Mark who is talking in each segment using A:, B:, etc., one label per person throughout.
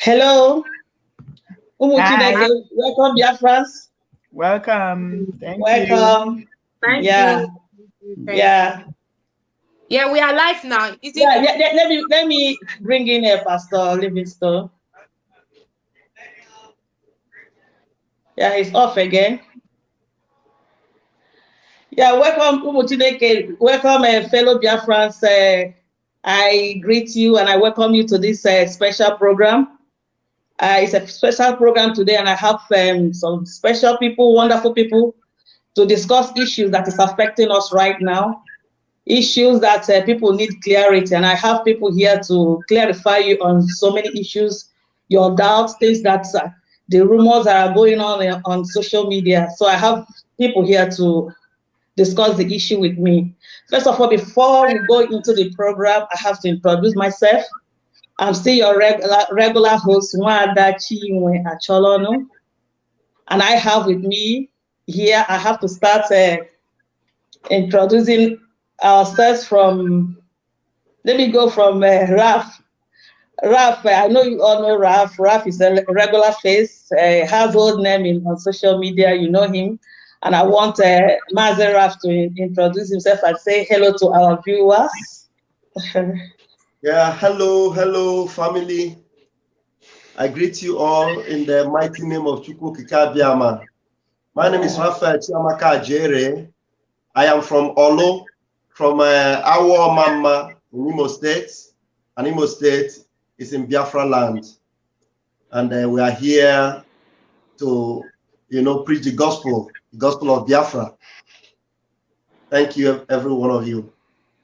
A: Hello.
B: Hi.
A: Welcome, Biafrans.
B: Welcome. Thank
A: Welcome.
C: Thank
A: Yeah.
C: you.
A: Yeah.
C: Yeah, we are live now. Is it?
A: Yeah. Let me bring in Pastor Livingstone. Yeah, he's off again. Yeah, welcome, Umuchineke. Welcome, fellow Biafrans. I greet you and I welcome you to this special program. It's a special program today, and I have some special people, wonderful people, to discuss issues that is affecting us right now. Issues that people need clarity, and I have people here to clarify you on so many issues, your doubts, things that the rumors are going on social media. So I have people here to discuss the issue with me. First of all, before we go into the program, I have to introduce myself. I'm still your regular host, Nwada Chinwe Acholonu, and I have with me here, I have to start introducing ourselves from, let me go from Raf. Raf, I know you all know Raf. Raf is a regular face, a household name on social media. You know him. And I want Mazen Raf to introduce himself and say hello to our viewers.
D: Yeah, hello, family. I greet you all in the mighty name of Chukwu Kikabiama. My name is Raphael Chiamaka Ajere. I am from Olo, from Awo Mama in Imo State. And Imo State is in Biafra land. And we are here to, preach the gospel of Biafra. Thank you, every one of you.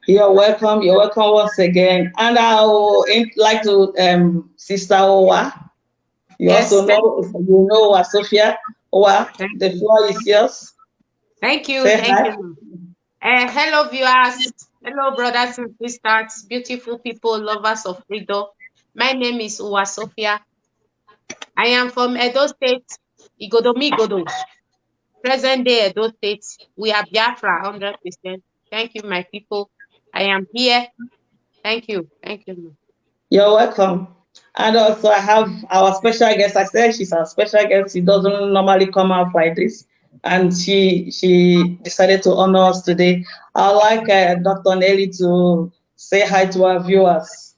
A: You're welcome. You're welcome once again. And I would like to, Sister Owa. You also know, Sophia. Owa, the floor is yours.
C: Thank you. Thank you. Hello, viewers. Hello, brothers and sisters, beautiful people, lovers of freedom. My name is Owa Sophia. I am from Edo State, Igodo. Present day Edo State. We are Biafra 100%. Thank you, my people. I am here. Thank you. Thank you.
A: You're welcome. And also I have our special guest. I said she's our special guest. She doesn't normally come out like this. And she decided to honor us today. I'd like Dr. Nelly to say hi to our viewers.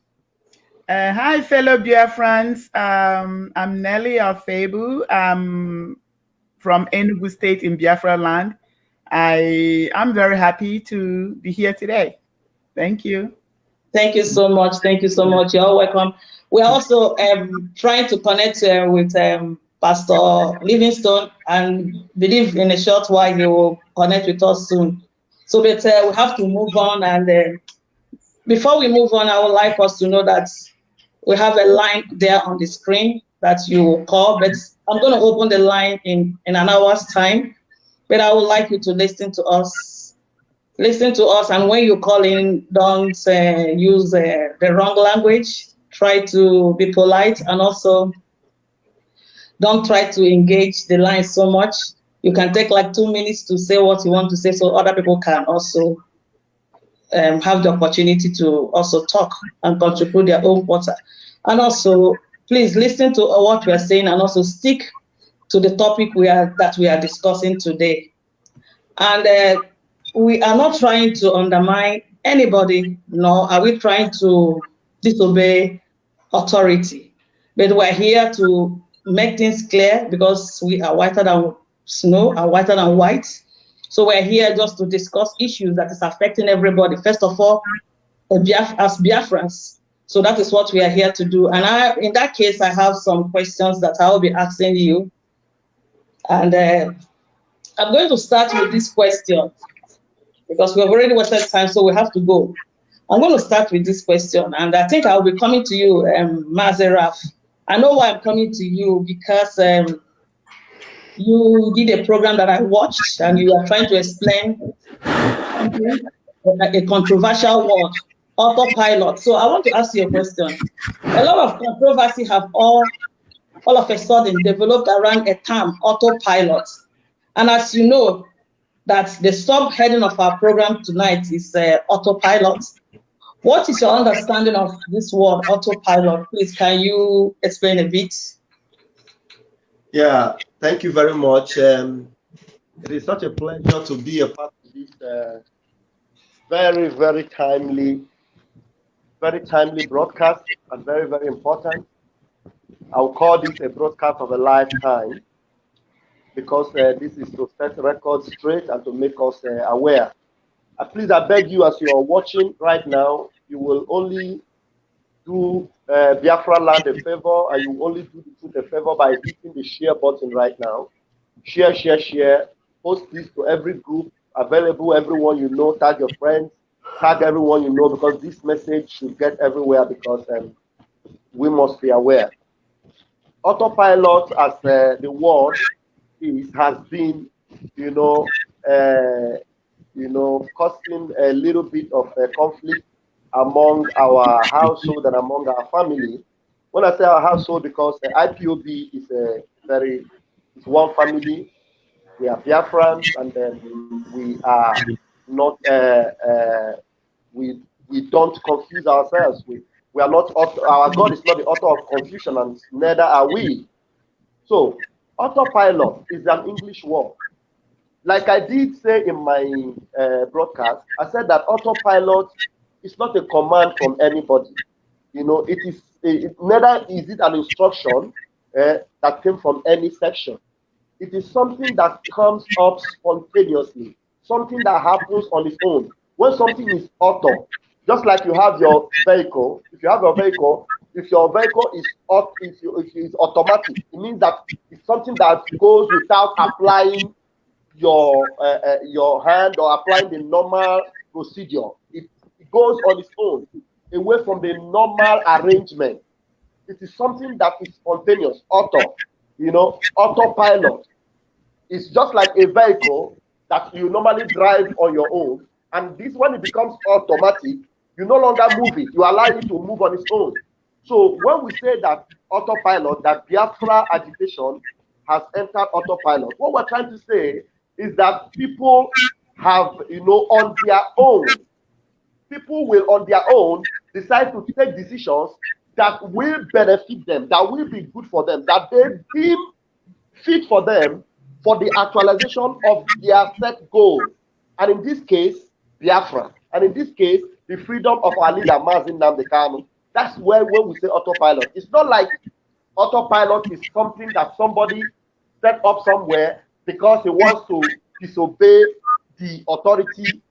B: Hi, fellow Biafrans. I'm Nelly Afebu. I'm from Enugu State in Biafra land. I'm very happy to be here today. Thank you.
A: Thank you so much. Thank you so much. You're all welcome. We're also trying to connect with Pastor Livingstone, and believe in a short while he will connect with us soon. So but we have to move on, and before we move on, I would like us to know that we have a line there on the screen that you will call, but I'm going to open the line in an hour's time, but I would like you to listen to us. Listen to us, and when you call in, don't use the wrong language. Try to be polite, and also don't try to engage the line so much. You can take like 2 minutes to say what you want to say, so other people can also have the opportunity to also talk and contribute their own water. And also, please listen to what we are saying, and also stick to the topic that we are discussing today. And we are not trying to undermine anybody, nor are we trying to disobey authority. But we're here to make things clear, because we are whiter than snow and whiter than white. So we're here just to discuss issues that is affecting everybody. First of all, as Biafrans. So that is what we are here to do. And in that case, I have some questions that I will be asking you. And I'm going to start with this question, because we have already wasted time, so we have to go. I'm going to start with this question, and I think I'll be coming to you, Mazen Raf. I know why I'm coming to you, because you did a program that I watched, and you are trying to explain a controversial word, autopilot. So I want to ask you a question. A lot of controversy have all of a sudden developed around a term, autopilot. And as you know, that the subheading of our program tonight is autopilot. What is your understanding of this word autopilot? Please, can you explain a bit?
D: Yeah, thank you very much. It is such a pleasure to be a part of this very, very timely broadcast, and very, very important. I'll call this a broadcast of a lifetime, because this is to set records straight and to make us aware. Please, I beg you, as you are watching right now, you will only do Biafra land a favor, and you only do the truth a favor by hitting the share button right now. Share, share, share. Post this to every group available, everyone you know. Tag your friends, tag everyone you know, because this message should get everywhere, because we must be aware. Autopilot, as the word has been, causing a little bit of conflict among our household and among our family. When I say our household, because IPOB is one family. We are Biafrans, and we are not. We don't confuse ourselves. We are not. Our God is not the author of confusion, and neither are we. So, autopilot is an English word. Like I did say in my broadcast, I said that autopilot is not a command from anybody. Neither is it an instruction that came from any section. It is something that comes up spontaneously, something that happens on its own. When something is auto, just like you have your vehicle, if you have a vehicle, if your vehicle is automatic, it means that it's something that goes without applying your hand or applying the normal procedure. It goes on its own, away from the normal arrangement. It is something that is spontaneous, auto, autopilot. It's just like a vehicle that you normally drive on your own, and this, when it becomes automatic, you no longer move it, you allow it to move on its own. So when we say that autopilot, that Biafra agitation has entered autopilot, what we're trying to say is that people have, on their own, people will on their own decide to take decisions that will benefit them, that will be good for them, that they deem fit for them, for the actualization of their set goals. And in this case, Biafra. And in this case, the freedom of our leader, Mazi Nnamdi Kanu. That's when we say autopilot. It's not like autopilot is something that somebody set up somewhere because he wants to disobey the authority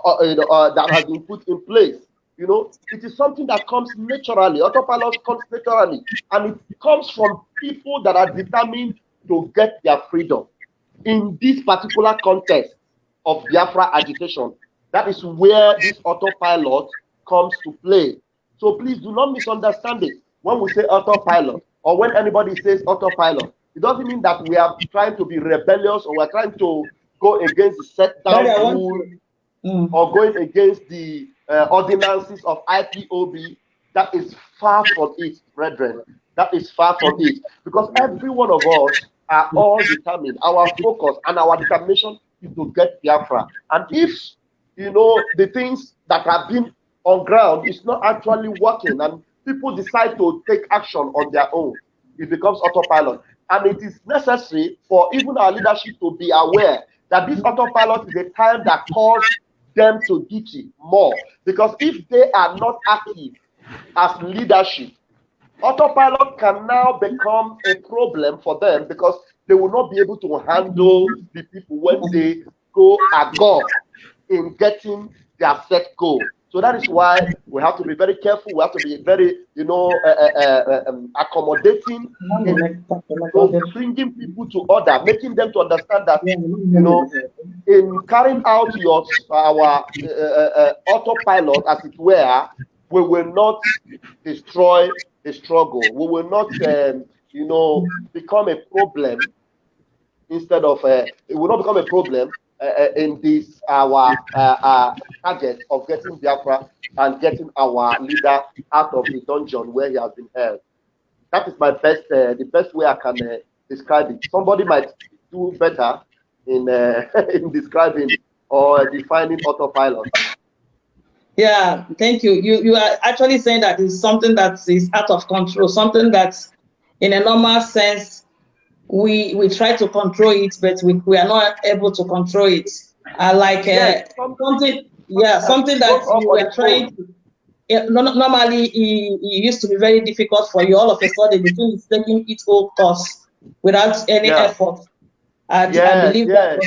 D: that has been put in place. It is something that comes naturally. Autopilot comes naturally, and it comes from people that are determined to get their freedom. In this particular context of Biafra agitation, that is where this autopilot comes to play. So please do not misunderstand it. When we say autopilot, or when anybody says autopilot, it doesn't mean that we are trying to be rebellious, or we're trying to go against the set down rule, or going against the ordinances of IPOB. That is far from it, brethren. That is far from it. Because every one of us are all determined. Our focus and our determination is to get Biafra. And if, the things that have been on ground is not actually working, and people decide to take action on their own, it becomes autopilot. And it is necessary for even our leadership to be aware that this autopilot is a time that calls them to duty more. Because if they are not active as leadership, autopilot can now become a problem for them, because they will not be able to handle the people when they go agog in getting their set goal. So that is why we have to be very careful. We have to be very, accommodating in bringing people to order, making them to understand that, in carrying out our autopilot, as it were, we will not destroy the struggle. We will not, become a problem. Instead of, it will not become a problem in this our target of getting Biafra and getting our leader out of the dungeon where he has been held. That is my best, the best way I can describe it. Somebody might do better in in describing or defining autopilot.
A: Yeah, thank you. You are actually saying that it's something that is out of control, something that in a normal sense we try to control it, but we are not able to control it. Something that you were trying to. Normally, it used to be very difficult for you. All of a sudden, the thing is taking its own course without any effort. I believe that.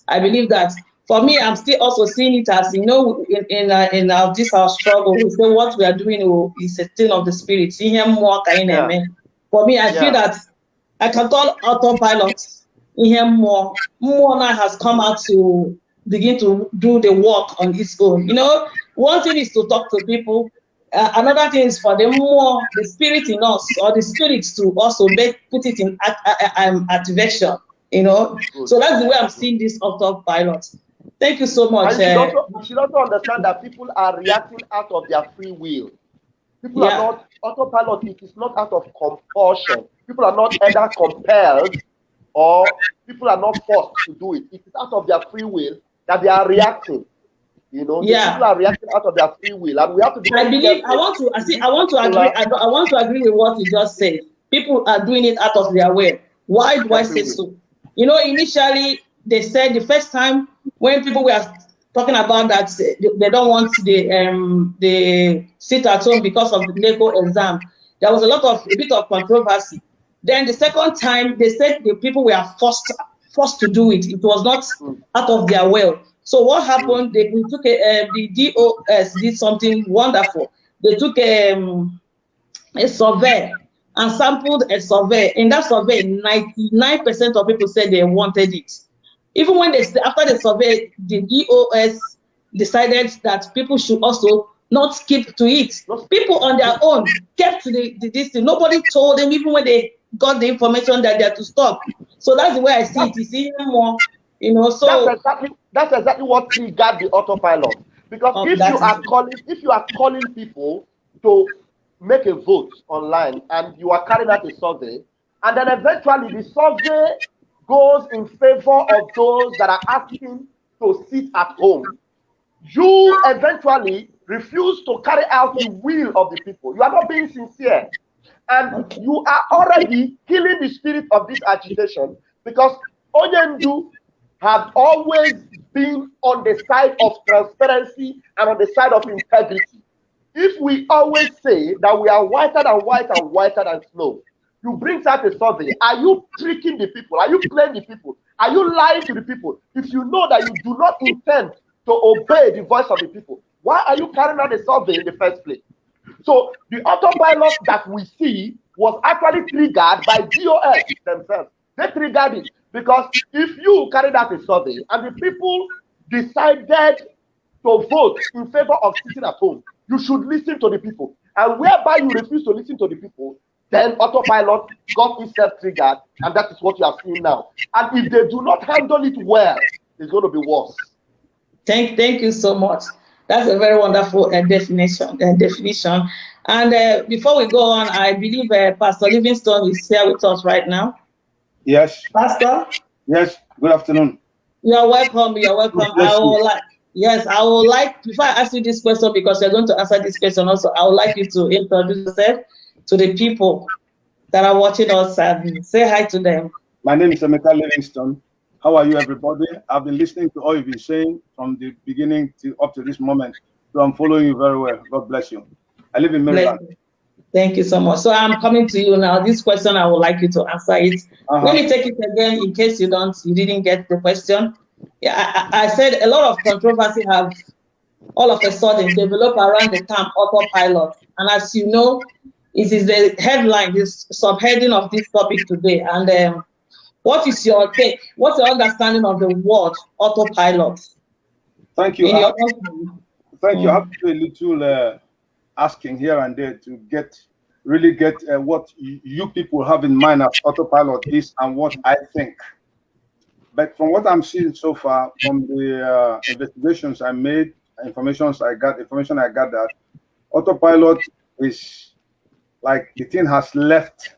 A: I believe that. For me, I'm still also seeing it as, you know, in our struggle. We say what we are doing is a thing of the spirit. See him more kind of. For me, I feel that I can call autopilot. Him more now has come out to begin to do the work on its own. You know, one thing is to talk to people. Another thing is for the spirit in us, or the spirits to also put it in activation. You know, so that's the way I'm seeing this autopilot. Thank you so much.
E: And you should also understand that people are reacting out of their free will. People are not autopilot. It is not out of compulsion. People are not either compelled or people are not forced to do it. It is out of their free will that they are reacting. You know, people are reacting out of their free will, and we have to.
A: I want to agree. I want to agree with what you just said. People are doing it out of their will. Why do I say so? You know, initially they said the first time when people were talking about that they don't want the sit at home because of the NECO exam, there was a bit of controversy. Then the second time they said the people were forced to do it. It was not out of their will. So what happened? We took the DOS did something wonderful. They took a survey and sampled a survey. In that survey, 99% of people said they wanted it. Even when after the survey, the DOS decided that people should also not keep to it. People on their own kept to this thing. Nobody told them, even when they got the information that they had to stop. So that's the way I see it. You see more, you know. So
E: that's exactly what triggered the autopilot. Because if you are calling people to make a vote online and you are carrying out a survey, and then eventually the survey goes in favor of those that are asking to sit at home, you eventually refuse to carry out the will of the people. You are not being sincere. And you are already killing the spirit of this agitation, because Onyendu have always been on the side of transparency and on the side of integrity. If we always say that we are whiter than white and whiter than snow, you bring out a survey. Are you tricking the people? Are you playing the people? Are you lying to the people? If you know that you do not intend to obey the voice of the people, why are you carrying out a survey in the first place? So the autopilot that we see was actually triggered by DOS themselves. They triggered it because if you carried out a survey and the people decided to vote in favor of sitting at home, you should listen to the people. And whereby you refuse to listen to the people, then autopilot got itself triggered, and that is what you are seeing now. And if they do not handle it well, it's going to be worse.
A: Thank you so much. That's a very wonderful definition. And before we go on, I believe Pastor Livingstone is here with us right now.
F: Yes.
A: Pastor?
F: Yes. Good afternoon.
A: You're welcome. You're welcome. I would like, before I ask you this question, because you're going to answer this question also, I would like you to introduce yourself to the people that are watching us and say hi to them.
F: My name is Emeka Livingstone. How are you, everybody? I've been listening to all you've been saying from the beginning up to this moment. So I'm following you very well. God bless you. I live in Maryland.
A: Thank you so much. So I'm coming to you now. This question, I would like you to answer it. Let me take it again in case you didn't get the question. Yeah, I said a lot of controversy have all of a sudden developed around the term autopilot. And as you know, it is the headline, this subheading of this topic today. And what is your take? What's your understanding of the word autopilot?
F: Thank you. Thank you. I have to do a little asking here and there to really get what you people have in mind as autopilot is and what I think. But from what I'm seeing so far, from the investigations I made, information I got that autopilot is like the thing has left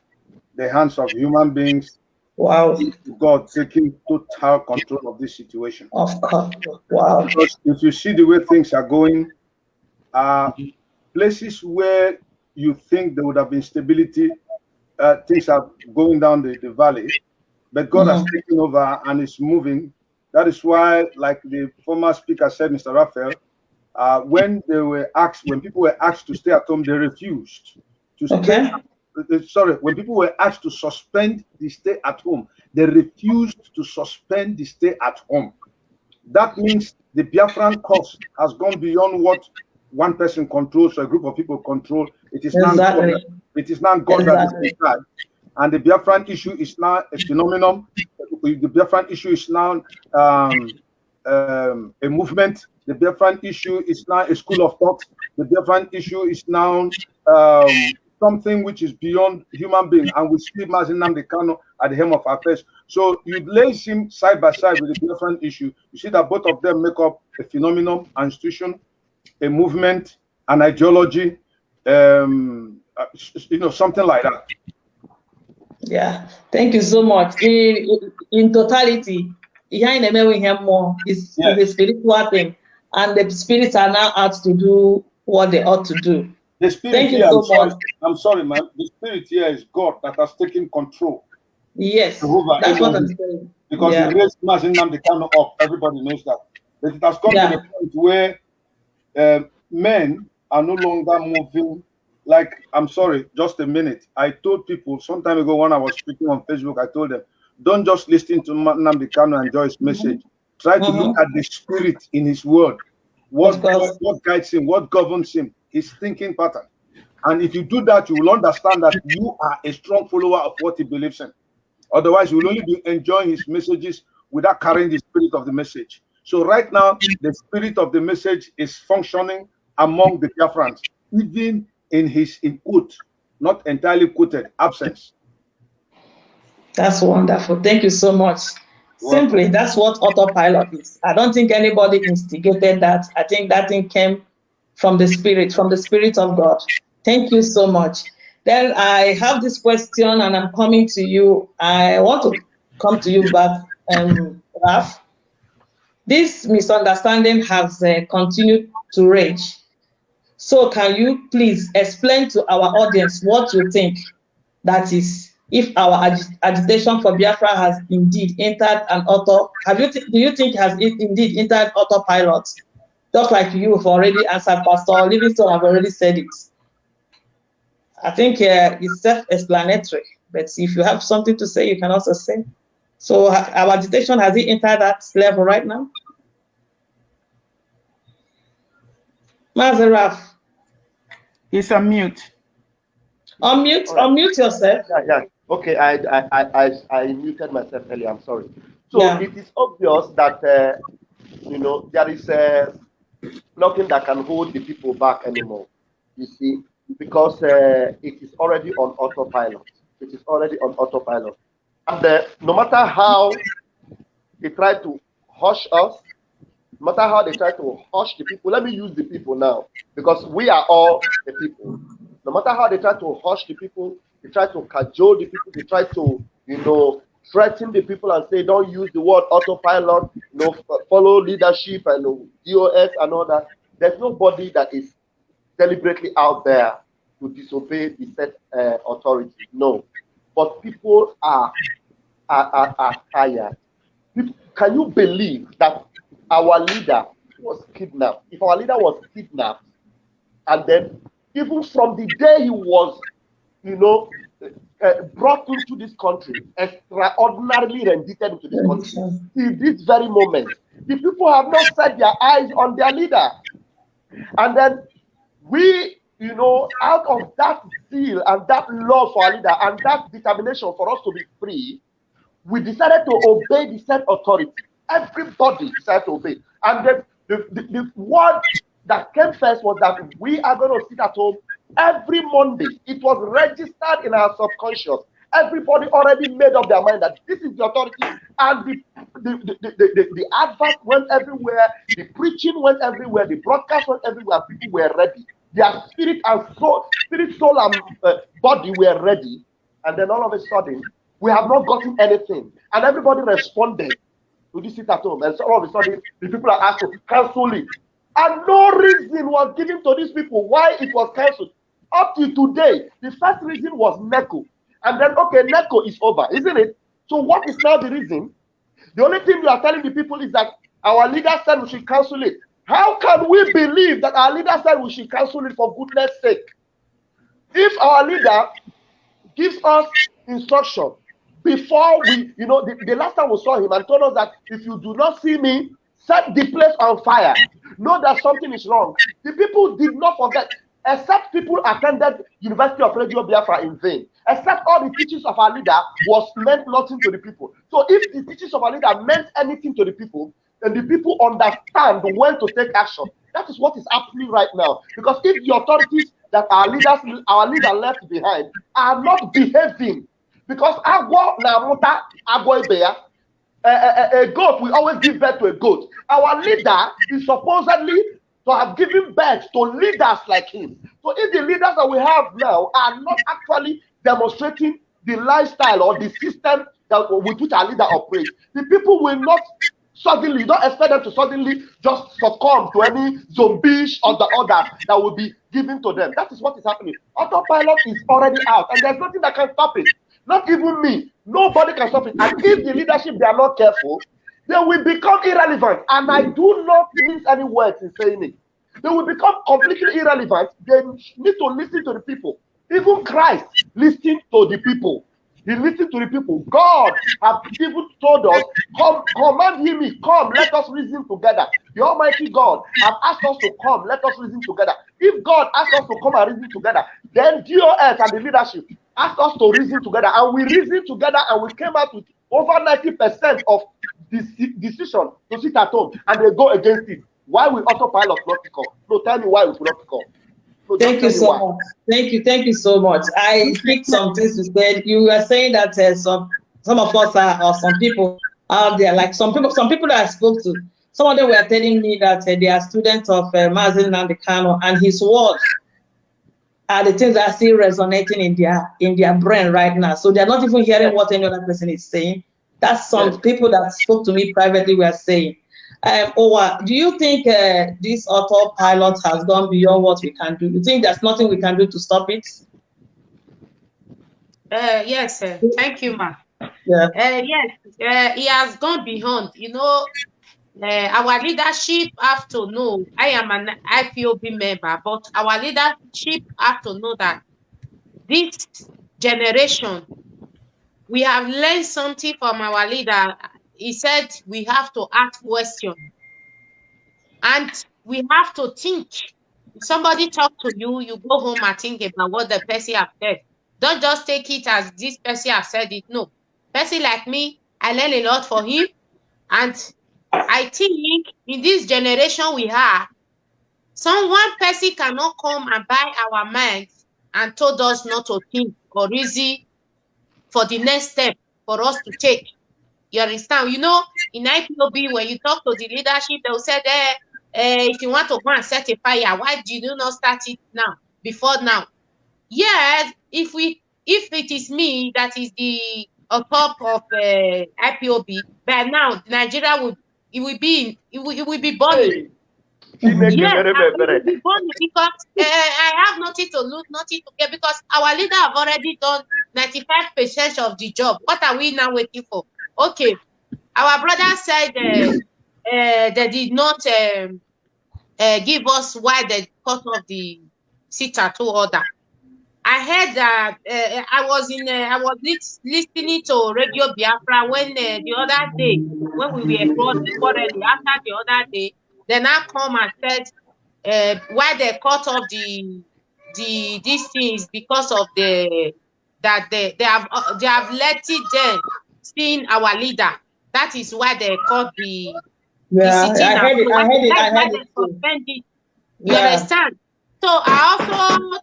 F: the hands of human beings.
A: Wow.
F: God taking total control of this situation.
A: Of course. Wow.
F: Because if you see the way things are going, places where you think there would have been stability, things are going down the valley, but God has taken over and is moving. That is why, like the former speaker said, Mr. Raphael, when people were asked to stay at home, they refused to stay. Sorry, when people were asked to suspend the stay at home, they refused to suspend the stay at home. That means the Biafran cause has gone beyond what one person controls or a group of people control. It is now God. It is now God that is inside. And the Biafran issue is now a phenomenon. The Biafran issue is now a movement. The Biafran issue is now a school of thought. The Biafran issue is now something which is beyond human being, and we see Mazi Nnamdi Kanu at the helm of affairs. So you place him side by side with the Biafran issue, you see that both of them make up a phenomenon, an institution, a movement, an ideology, something like that.
A: Yeah, thank you so much. In totality, behind the more is the spiritual thing, and the spirits are now out to do what they ought to do.
F: The spirit
A: thank you
F: here,
A: so much.
F: I'm sorry, man. The spirit here is God that has taken control.
A: Yes, that's what I'm saying.
F: Because he raised Mazi Nnamdi Kanu up, everybody knows that. But it has come to the point where men are no longer moving. Like, I'm sorry, just a minute. I told people some time ago when I was speaking on Facebook, I told them, don't just listen to Nnamdi Kanu and enjoy his message. Try to look at the spirit in his word. What guides him, what governs him, his thinking pattern. And if you do that, you will understand that you are a strong follower of what he believes in. Otherwise, you will only be enjoying his messages without carrying the spirit of the message. So right now, the spirit of the message is functioning among the Biafrans, even in his quote, not entirely quoted, absence.
A: That's wonderful. Thank you so much. Simply, that's what autopilot is. I don't think anybody instigated that. I think that thing came from the spirit of God. Thank you so much. Then I have this question, and I'm coming to you. I want to come to you back, Raf. This misunderstanding has continued to rage. So can you please explain to our audience what you think that is, if our agitation for Biafra has indeed entered an auto, do you think has it indeed entered autopilot? Just like you have already answered, Pastor Livingstone have already said it. I think it's self-explanatory, but if you have something to say, you can also say. So our agitation, has it entered that level right now? Mazaraf.
B: He's on mute.
A: Unmute, right. Unmute yourself.
E: Yeah. Okay, I muted myself earlier. I'm sorry. So it is obvious that there is nothing that can hold the people back anymore. You see, because it is already on autopilot. It is already on autopilot, and no matter how they try to hush us, no matter how they try to hush the people. Let me use the people now, because we are all the people. No matter how they try to hush the people, they try to cajole the people, they try to, threaten the people and say, don't use the word autopilot, follow leadership and DOS and all that. There's nobody that is deliberately out there to disobey the set authority. No. But people are tired. Can you believe that our leader was kidnapped? If our leader was kidnapped, and then even from the day he was, brought into this country, extraordinarily rendited into this country, till this very moment, the people have not set their eyes on their leader. And then we, out of that zeal and that love for our leader and that determination for us to be free, we decided to obey the said authority. Everybody decided to obey. And the word that came first was that we are going to sit at home every Monday. It was registered in our subconscious. Everybody already made up their mind that this is the authority, and the advert went everywhere, the preaching went everywhere, the broadcast went everywhere. People were ready. Their spirit, soul, and body were ready. And then all of a sudden, we have not gotten anything, and everybody responded to this sit at home. And so all of a sudden, the people are asked to cancel it. And no reason was given to these people why it was cancelled. Up to today, the first reason was NECO. And then, okay, NECO is over, isn't it? So what is now the reason? The only thing we are telling the people is that our leader said we should cancel it. How can we believe that our leader said we should cancel it for goodness sake? If our leader gives us instruction before we, you know, the last time we saw him and told us that if you do not see me, set the place on fire. Know that something is wrong. The people did not forget, except people attended University of Radio Biafra in vain. Except all the teachings of our leader meant nothing to the people. So if the teachings of our leader meant anything to the people, then the people understand when to take action. That is what is happening right now. Because if the authorities that our leader left behind are not behaving, because a goat will always give birth to a goat. Our leader is supposedly to have given birth to leaders like him. So if the leaders that we have now are not actually demonstrating the lifestyle or the system that with which our leader operates, the people will not suddenly, you don't expect them to suddenly just succumb to any zombies or the others that will be given to them. That is what is happening. Autopilot is already out, and there's nothing that can stop it. Not even me. Nobody can stop it. And if the leadership, they are not careful, they will become irrelevant. And I do not mince any words in saying it. They will become completely irrelevant. They need to listen to the people. Even Christ listened to the people. He listened to the people. God has even told us, come, command him, come, let us reason together. The Almighty God has asked us to come, let us reason together. If God asks us to come and reason together, then DOS and the leadership asked us to reason together, and we reasoned together, and we came out with over 90% of the decision to sit at home, and they go against it. Why will autopilot not pick up? No, tell me why we will not pick up. No,
A: thank you so much. Thank you so much. I picked some things you said. You were saying that some of us are, or some people out there, like some people that I spoke to, some of them were telling me that they are students of Mazi Nnamdi Kanu, and his words are the things that are still resonating in their brain right now. So they're not even hearing what any other person is saying. That's some people that spoke to me privately were saying. Owa, do you think this autopilot has gone beyond what we can do? You think there's nothing we can do to stop it?
C: Yes, thank you, ma.
A: Yeah.
C: Yes, he has gone beyond. You know, our leadership have to know. I am an IPOB member, but our leadership have to know that this generation, we have learned something from our leader. He said we have to ask questions, and we have to think. If somebody talk to you, you go home and think about what the person has said. Don't just take it as this person has said it. No, person like me, I learn a lot from him, and I think in this generation we have, one person cannot come and buy our minds and told us not to think or reason for the next step for us to take. You understand? You know, in IPOB, when you talk to the leadership, they will say, if you want to go and set a fire, why do you not start it now, before now? Yes, if it is me that is on top of IPOB, by now Nigeria will be burning. Yes, it will be burning because I have nothing to lose, nothing to get, because our leader have already done 95% of the job. What are we now waiting for? Okay, our brother said they did not give us why they cut off the sit-at-home order. I heard that I was listening to Radio Biafra when the other day, when we were abroad already, after the other day, they now come and said why they cut off these things, because of that they have let it then seeing our leader. That is why they cut the sitting. I heard it. You understand? So I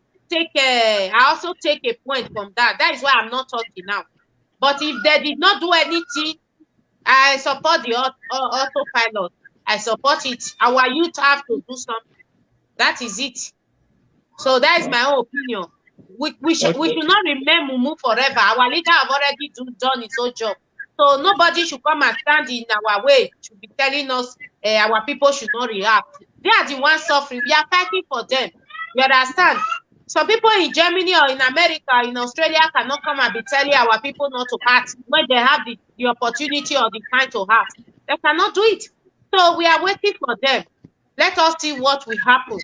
C: also take a point from that. That is why I'm not talking now. But if they did not do anything, I support the autopilot. I support it. Our youth have to do something. That is it. So that is my own opinion. We should not remain Mumu forever. Our leader have already done his own job. So nobody should come and stand in our way, should be telling us our people should not react. They are the ones suffering. We are fighting for them. You understand? Some people in Germany or in America, in Australia cannot come and be telling our people not to act when they have the opportunity or the time to act. They cannot do it. So we are waiting for them. Let us see what will happen.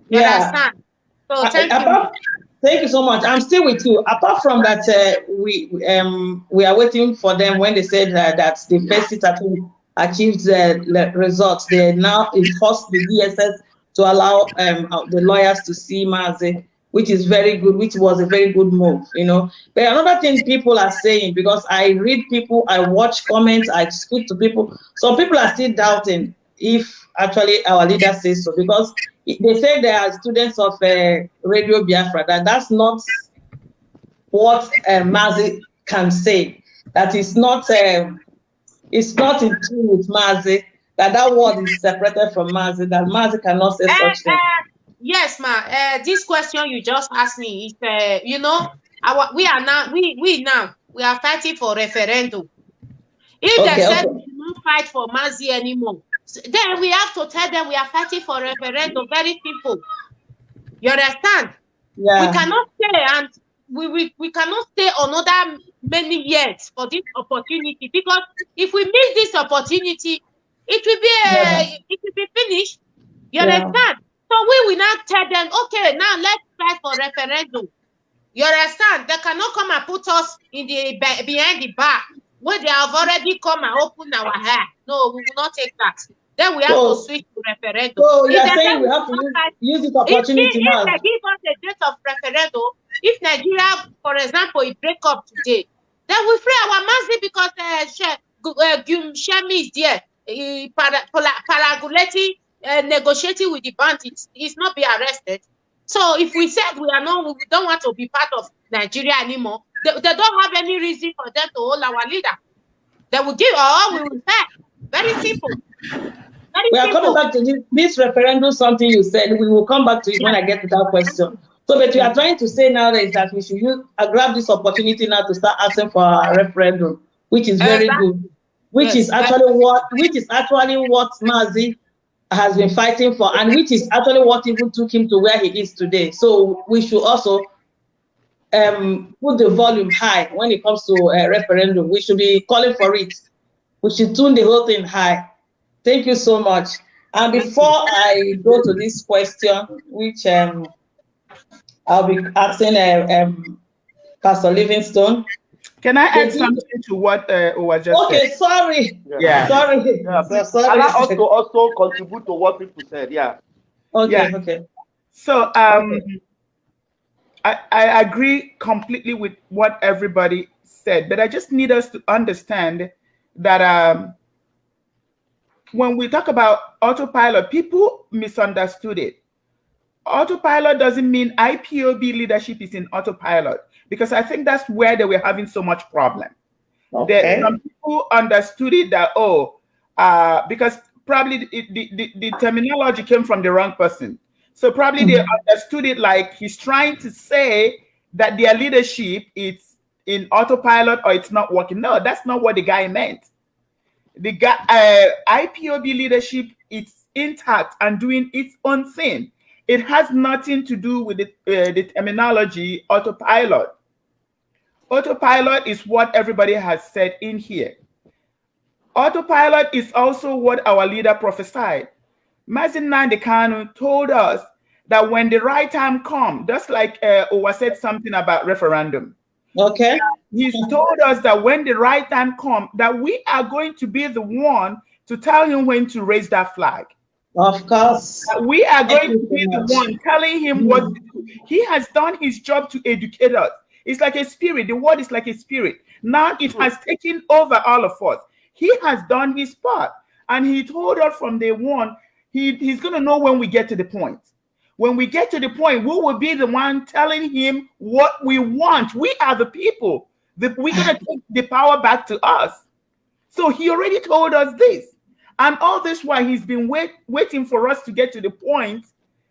C: You understand? So thank you.
A: Thank you so much. I'm still with you. Apart from that, we are waiting for them when they said that the first sit achieved the results. They now enforce the DSS to allow the lawyers to see Mazi, which is very good, which was a very good move, you know. But another thing people are saying, because I read people, I watch comments, I speak to people, some people are still doubting if actually our leader says so, because they say they are students of Radio Biafra, that's not what Mazi can say. That is not, it's not in tune with Mazi, that word is separated from Mazi, that Mazi cannot say such thing.
C: Yes, ma. This question you just asked me is, you know, we are fighting for referendum. If they said we don't fight for Mazi anymore, then we have to tell them we are fighting for referendum. Very simple. You understand?
A: Yeah.
C: We cannot stay and we cannot stay another many years for this opportunity, because if we miss this opportunity, it will be finished. You understand? So we will not tell them, okay, now let's fight for referendum. You understand? They cannot come and put us in the behind the bar when they have already come and opened our hair. No, we will not take that. Then we have to switch to referendum.
A: So you are saying we have to use this opportunity now.
C: If they give us a date of referendum, if Nigeria, for example, it break up today, then we free our Mazi, because Shemi is there, negotiating with the bandits. He's not be arrested. So if we said we don't want to be part of Nigeria anymore, they don't have any reason for them to hold our leader. They will give we will pay. Very simple.
A: We are coming back to this referendum, something you said. We will come back to it when I get to that question. So, but we are trying to say now is that we should grab this opportunity now to start asking for a referendum, which is very good. Which is actually what Mazi has been fighting for, and which is actually what even took him to where he is today. So we should also put the volume high when it comes to a referendum. We should be calling for it. We should tune the whole thing high. Thank you so much. And before I go to this question, which I'll be asking Pastor Livingstone.
B: Can I add something to what was just said?
A: Okay, sorry. Sorry.
E: Yeah, sorry. And I also contribute to what people said. Yeah.
A: Okay.
B: So I agree completely with what everybody said, but I just need us to understand that when we talk about autopilot, people misunderstood it. Autopilot doesn't mean IPOB leadership is in autopilot, because I think that's where they were having so much problem.
A: Okay.
B: Some people understood it that, because probably the terminology came from the wrong person. So probably they understood it like he's trying to say that their leadership is in autopilot or it's not working. No, that's not what the guy meant. The guy, IPOB leadership is intact and doing its own thing. It has nothing to do with the terminology autopilot. Autopilot is what everybody has said in here. Autopilot is also what our leader prophesied. Mazi Nnamdi Kanu told us that when the right time comes, just like Owa said something about referendum.
A: Okay.
B: He's told us that when the right time comes, that we are going to be the one to tell him when to raise that flag.
A: Of course.
B: We are going to be the one telling him what to do. He has done his job to educate us. It's like a spirit. The word is like a spirit. Now it has taken over all of us. He has done his part. And he told us from day one, he's going to know when we get to the point. When we get to the point, we will be the one telling him what we want. We are the people. We're going to take the power back to us. So he already told us this. And all this while, he's been waiting for us to get to the point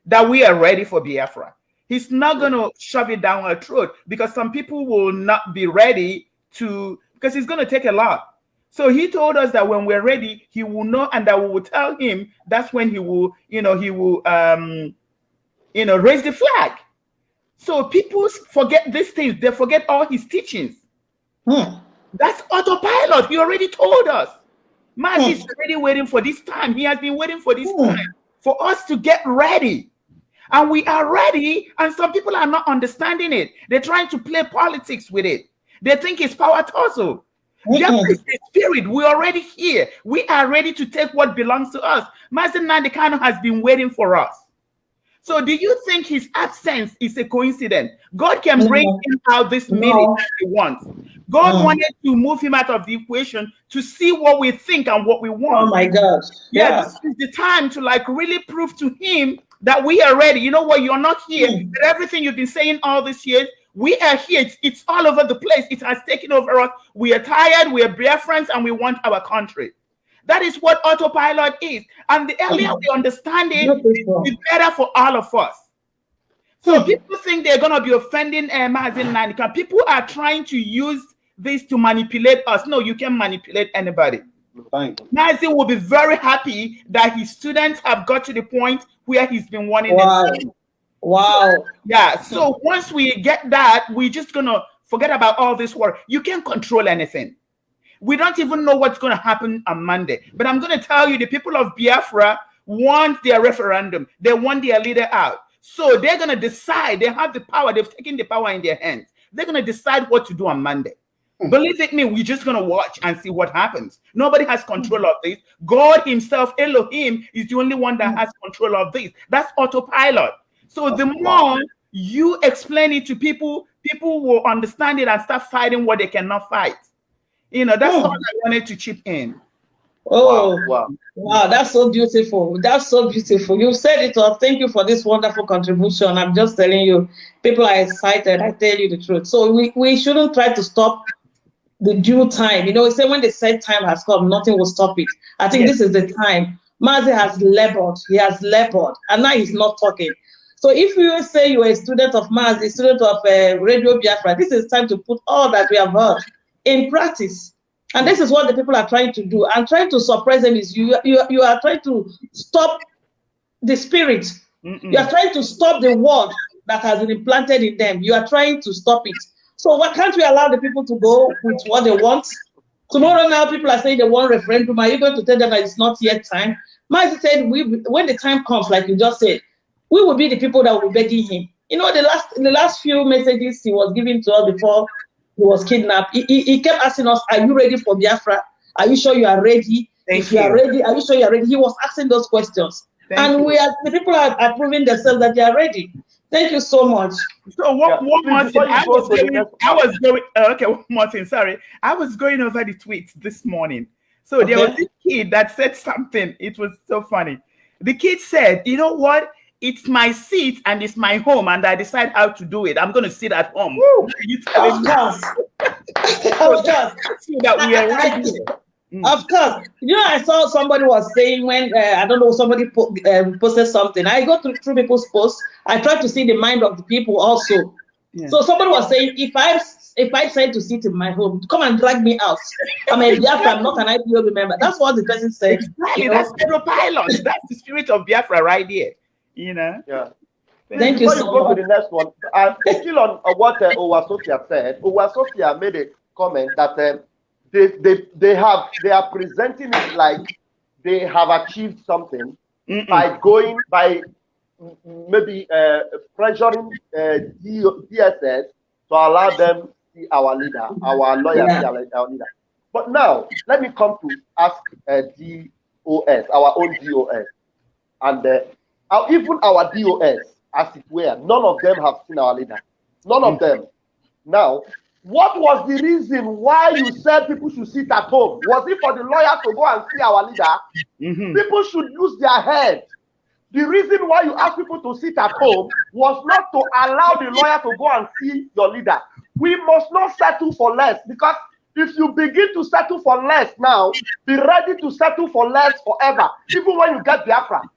B: that we are ready for Biafra. He's not going to shove it down our throat, because some people will not be ready to, because it's going to take a lot. So he told us that when we're ready, he will know, and that we will tell him. That's when he will, raise the flag. So people forget these things. They forget all his teachings. That's autopilot. He already told us. Mazi is already waiting for this time. He has been waiting for this time for us to get ready. And we are ready, and some people are not understanding it. They're trying to play politics with it. They think it's power tussle. Biafra is the spirit. We're already here. We are ready to take what belongs to us. Mazi Nnamdi Kanu has been waiting for us. So do you think his absence is a coincidence? God can bring him out this minute if he wants. God wanted to move him out of the equation to see what we think and what we want.
A: Oh my gosh.
B: Yeah, this is the time to really prove to him that we are ready. You know what? You're not here. But everything you've been saying all these years, we are here. It's all over the place. It has taken over us. We are tired. We are Biafrans, and we want our country. That is what autopilot is. And the earlier we understand it, it's better for all of us. So people think they're going to be offending Mazi Nnamdi Kanu. People are trying to use this to manipulate us. No, you can't manipulate anybody. Mazi will be very happy that his students have got to the point where he's been wanting them.
A: Wow.
B: So, yeah. So once we get that, we're just going to forget about all this work. You can't control anything. We don't even know what's going to happen on Monday. But I'm going to tell you, the people of Biafra want their referendum. They want their leader out. So they're going to decide. They have the power. They've taken the power in their hands. They're going to decide what to do on Monday. Believe it me, we're just going to watch and see what happens. Nobody has control of this. God himself, Elohim, is the only one that has control of this. That's autopilot. So the more you explain it to people, people will understand it and start fighting what they cannot fight. That's all I wanted to chip in.
A: Wow, that's so beautiful. That's so beautiful. You said it all. Thank you for this wonderful contribution. I'm just telling you, people are excited. I tell you the truth. So we shouldn't try to stop the due time. We say when the set time has come, nothing will stop it. I think this is the time. Mazi has labored. He has labored, and now he's not talking. So if you say you are a student of Mazi, student of Radio Biafra, this is time to put all that we have heard in practice. And this is what the people are trying to do. And trying to suppress them is you are trying to stop the spirit. You are trying to stop the word that has been implanted in them. You are trying to stop it. So why can't we allow the people to go with what they want? Tomorrow now people are saying they want referendum. Are you going to tell them that it's not yet time? Mazi said, when the time comes, like you just said, we will be the people that will be begging him. The last few messages he was giving to us before he was kidnapped, he kept asking us, are you ready for Biafra? Are you sure you are ready? If you are ready, are you sure you are ready? He was asking those questions. The people are proving themselves that they are ready. Thank you so much.
B: So one more thing, one more thing, sorry. I was going over the tweets this morning. So there was this kid that said something. It was so funny. The kid said, you know what? It's my seat and it's my home, and I decide how to do it. I'm going to sit at home. You telling me?
A: Of course.
B: So that we are right here.
A: Of course. I saw somebody was saying when, I don't know, somebody posted something. I go through people's posts. I try to see the mind of the people also. Yeah. So somebody was saying, if I decide to sit in my home, come and drag me out. I'm a Biafra, I'm not an IPOB member. That's what the person said.
B: Exactly. That's autopilot. That's the spirit of Biafra right here. Yeah.
A: Thank you so much.
E: Before you go to the next one, still on what Uwasofia said. Uwasofia made a comment that they are presenting it like they have achieved something by maybe pressuring DSS to allow them to see our leader, our lawyer, our leader. But now let me come to ask DOS, our own DOS, and even our DOS, as it were, none of them have seen our leader. None of them. Now, what was the reason why you said people should sit at home? Was it for the lawyer to go and see our leader? People should use their head. The reason why you asked people to sit at home was not to allow the lawyer to go and see your leader. We must not settle for less, because if you begin to settle for less now, be ready to settle for less forever, even when you get Biafra.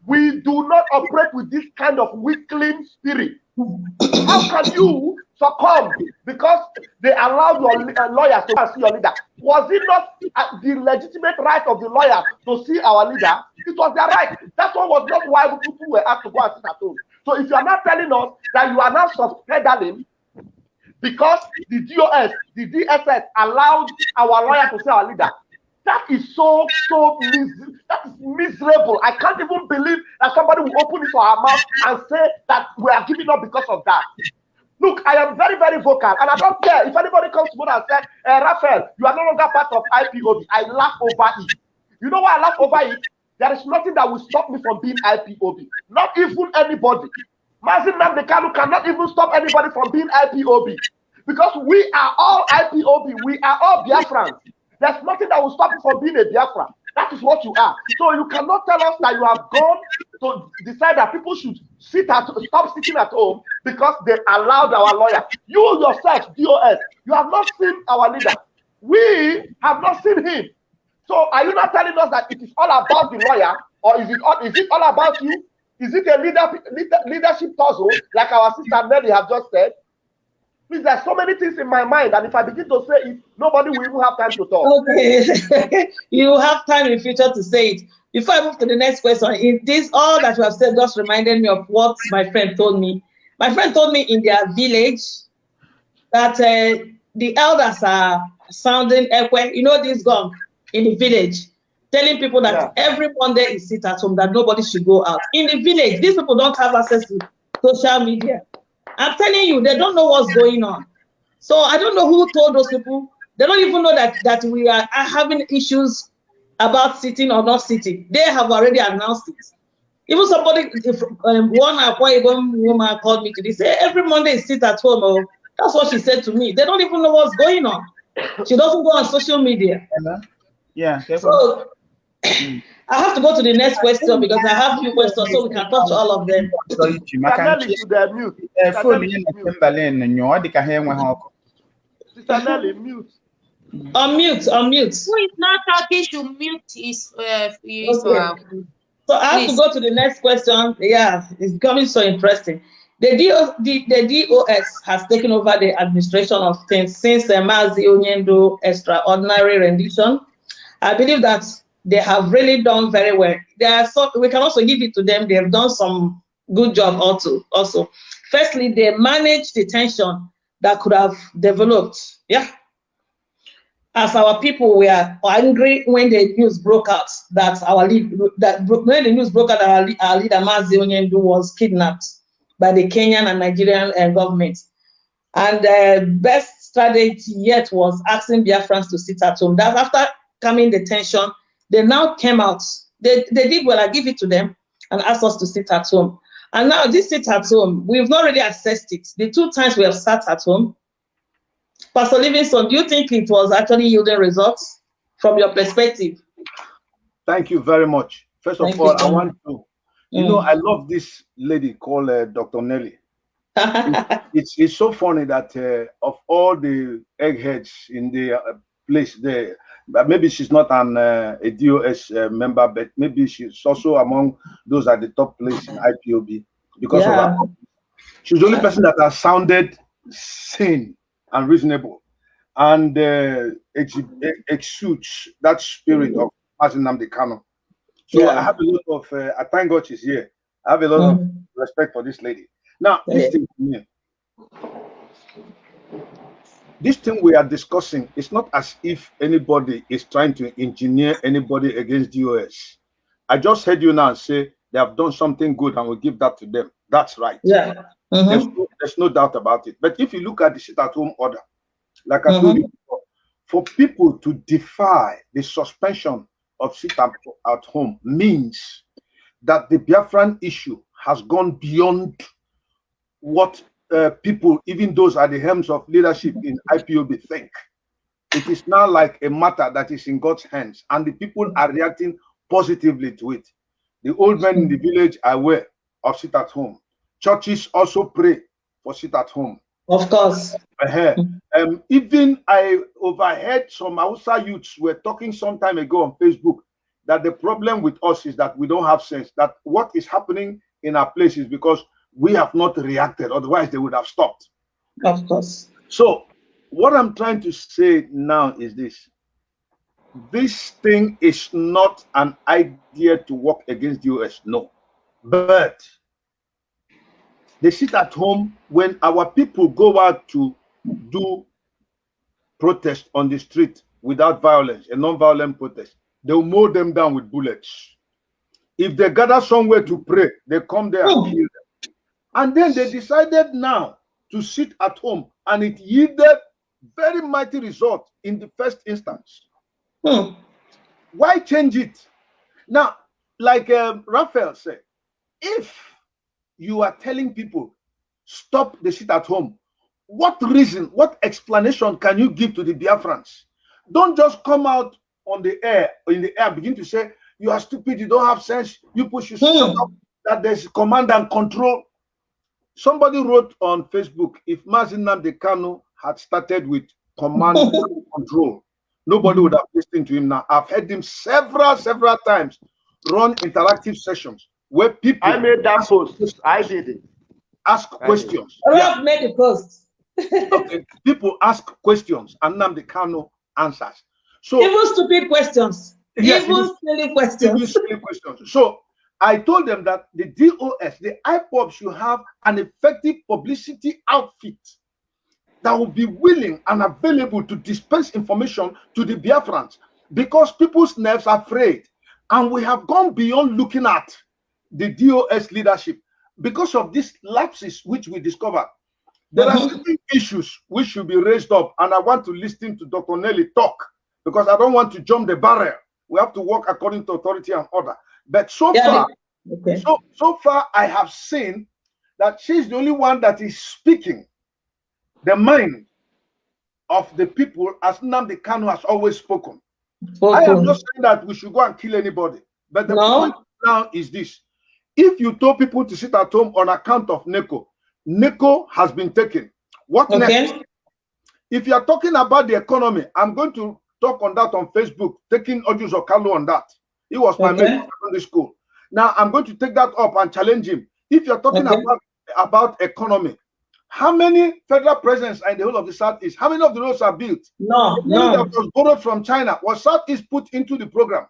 E: We do not operate with this kind of weakling spirit. How can you succumbed because they allowed your lawyers to see your leader. Was it not the legitimate right of the lawyer to see our leader? It was their right. That one was not why people were asked to go and sit at home. So if you are not telling us that you are now subpedaling because the DOS, the DSS allowed our lawyer to see our leader, that is so miserable. I can't even believe that somebody will open it to our mouth and say that we are giving up because of that. Look, I am very, very vocal, and I don't care if anybody comes to me and says, Raphael, you are no longer part of IPOB. I laugh over it. You know why I laugh over it? There is nothing that will stop me from being IPOB. Not even anybody. Mazi Nnamdi Kanu cannot even stop anybody from being IPOB. Because we are all IPOB. We are all Biafrans. There's nothing that will stop you from being a Biafran. That is what you are. So you cannot tell us that you have gone to decide that people should stop sitting at home because they allowed our lawyer. You yourself, DOS, you have not seen our leader. We have not seen him. So are you not telling us that it is all about the lawyer, or is it all about you? Is it a leadership puzzle, like our sister Nelly have just said? Please, there's so many things in my mind, and if I begin to say it, nobody will even have time to talk.
A: Okay, you have time in future to say it. Before I move to the next question, all that you have said just reminded me of what my friend told me. My friend told me in their village that the elders are sounding ekwe, you know, this gong in the village, telling people that every Monday is sit at home, that nobody should go out. In the village, these people don't have access to social media. I'm telling you, they don't know what's going on. So I don't know who told those people. They don't even know that we are having issues about sitting or not sitting. They have already announced it. Even somebody, one woman called me today, say every Monday is sit at home. Oh, that's what she said to me. They don't even know what's going on. She doesn't go on social media.
B: Yeah.
A: So I have to go to the next question because I have few questions, so we can touch all of them.
E: Sister Nelly, mute.
A: Unmute.
C: Who is not talking should mute his
A: okay. So I have to go to the next question. Yeah, it's becoming so interesting. The DOS has taken over the administration of things since Mazi Onyendo extraordinary rendition. I believe that they have really done very well. We can also give it to them. They have done some good job also. Firstly, they managed the tension that could have developed. Yeah. As our people were angry when the news broke out that our leader Mazi Onyendo was kidnapped by the Kenyan and Nigerian government. And the best strategy yet was asking Biafrans to sit at home. That after calming the tension, they now came out. They did well. I give it to them and asked us to sit at home. And now this sit at home, we've not really assessed it. The 2 times we have sat at home, Pastor Livingston, do you think it was actually yielding results from your perspective?
F: Thank you very much. First of all, I want to, you know, I love this lady called Dr. Nelly. It's so funny that of all the eggheads in the place there, but maybe she's not a DOS member, but maybe she's also among those at the top place in IPOB because of her. She's the only person that has sounded sane and reasonable and exudes that spirit of Mazi Nnamdi Kanu. So I have a lot of, I thank God she's here. I have a lot of respect for this lady. Now, this thing we are discussing is not as if anybody is trying to engineer anybody against DOS. I just heard you now say they have done something good and we'll give that to them. That's right.
A: Yeah.
F: There's no doubt about it. But if you look at the sit-at-home order, like I told you before, for people to defy the suspension of sit-at-home means that the Biafran issue has gone beyond what people, even those at the helms of leadership in IPOB, think. It is now like a matter that is in God's hands, and the people are reacting positively to it. The old men in the village are aware of sit-at-home. Churches also pray for sit-at-home.
A: Of course.
F: Even I overheard some Hausa youths were talking some time ago on Facebook that the problem with us is that we don't have sense, that what is happening in our place is because we have not reacted, otherwise they would have stopped.
A: Of course.
F: So what I'm trying to say now is this. This thing is not an idea to work against the US, no. But they sit at home when our people go out to do protest on the street without violence, a non-violent protest. They'll mow them down with bullets. If they gather somewhere to pray, they come there and kill them. And then they decided now to sit at home, and it yielded very mighty result in the first instance. Why change it? Now, like Raphael said, if you are telling people, stop the sit at home, what reason, what explanation can you give to the Biafrans? Don't just come out on the air, begin to say, you are stupid, you don't have sense, you push your shut up, that there's command and control. Somebody wrote on Facebook, if Mazi Nnamdi Kanu had started with command and control, nobody would have listened to him now. I've heard him several times run interactive sessions where people...
E: I made that post. I did it.
F: Ask questions.
A: Rob made the post.
F: Okay. People ask questions and Nnamdi Kanu answers. So
A: even stupid questions. Yes, even silly questions.
F: Even silly questions. So I told them that the DOS, the IPOB, should have an effective publicity outfit that will be willing and available to dispense information to the Biafrans, because people's nerves are frayed. And we have gone beyond looking at the DOS leadership because of these lapses which we discovered. There are certain issues which should be raised up, and I want to listen to Dr. Nelly talk, because I don't want to jump the barrier. We have to work according to authority and order. But so far, I have seen that she's the only one that is speaking the mind of the people, as Nnamdi Kanu has always spoken. I am not saying that we should go and kill anybody, but the point now is this. If you told people to sit at home on account of NECO, NECO has been taken. What next? If you are talking about the economy, I'm going to talk on that on Facebook, taking Ojus Okalu on that. He was my mate in secondary school. Now I'm going to take that up and challenge him. If you're talking about economy, how many federal presidents are in the whole of the Southeast? How many of the roads are built?
A: No.
F: That was borrowed from China was Southeast put into the program.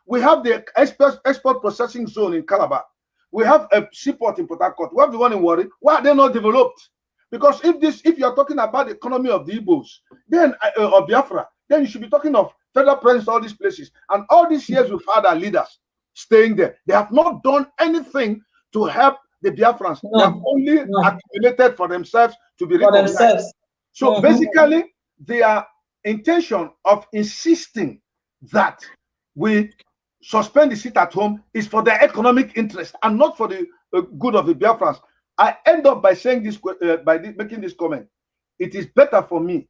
F: We have the export processing zone in Calabar. We have a seaport in Port Harcourt. We have the one in Warri. Why are they not developed? Because if you're talking about the economy of the Igbos, then of Biafra, then you should be talking of federal presidents, all these places. And all these years we've had our leaders staying there. They have not done anything to help the Biafrans. They have only accumulated for themselves to be recognized. So basically, their intention of insisting that we suspend the sit at home is for their economic interest and not for the good of the Biafrans. I end up by saying this, making this comment. It is better for me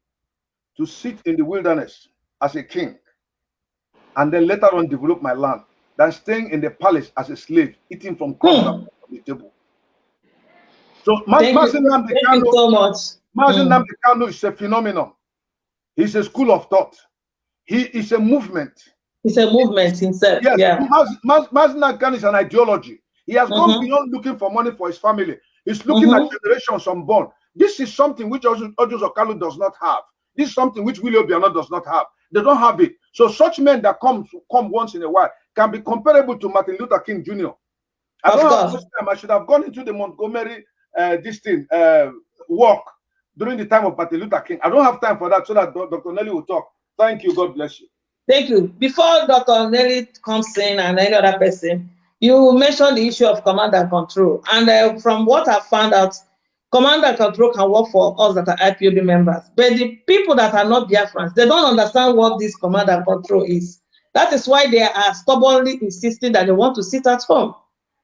F: to sit in the wilderness as a king and then later on develop my land than staying in the palace as a slave, eating from crumbs on the table. So Mazi Nnamdi Kanu is a phenomenon. He's a school of thought. He is a movement.
A: It's a movement himself.
F: Yes,
A: yeah.
F: Mazi Nnamdi Kanu is an ideology. He has gone beyond looking for money for his family. He's looking at generations unborn. This is something which Ojus Okalu does not have. This is something which Willie Obiano does not have. They don't have it. So such men that come once in a while can be comparable to Martin Luther King Jr. I don't have much time. I should have gone into the Montgomery walk during the time of Martin Luther King. I don't have time for that, so that Dr. Nelly will talk. Thank you. God bless you.
A: Thank you. Before Dr. Nelly comes in and any other person, you mentioned the issue of command and control. And from what I found out, command and control can work for us that are IPOB members. But the people that are not Biafrans, they don't understand what this command and control is. That is why they are stubbornly insisting that they want to sit at home.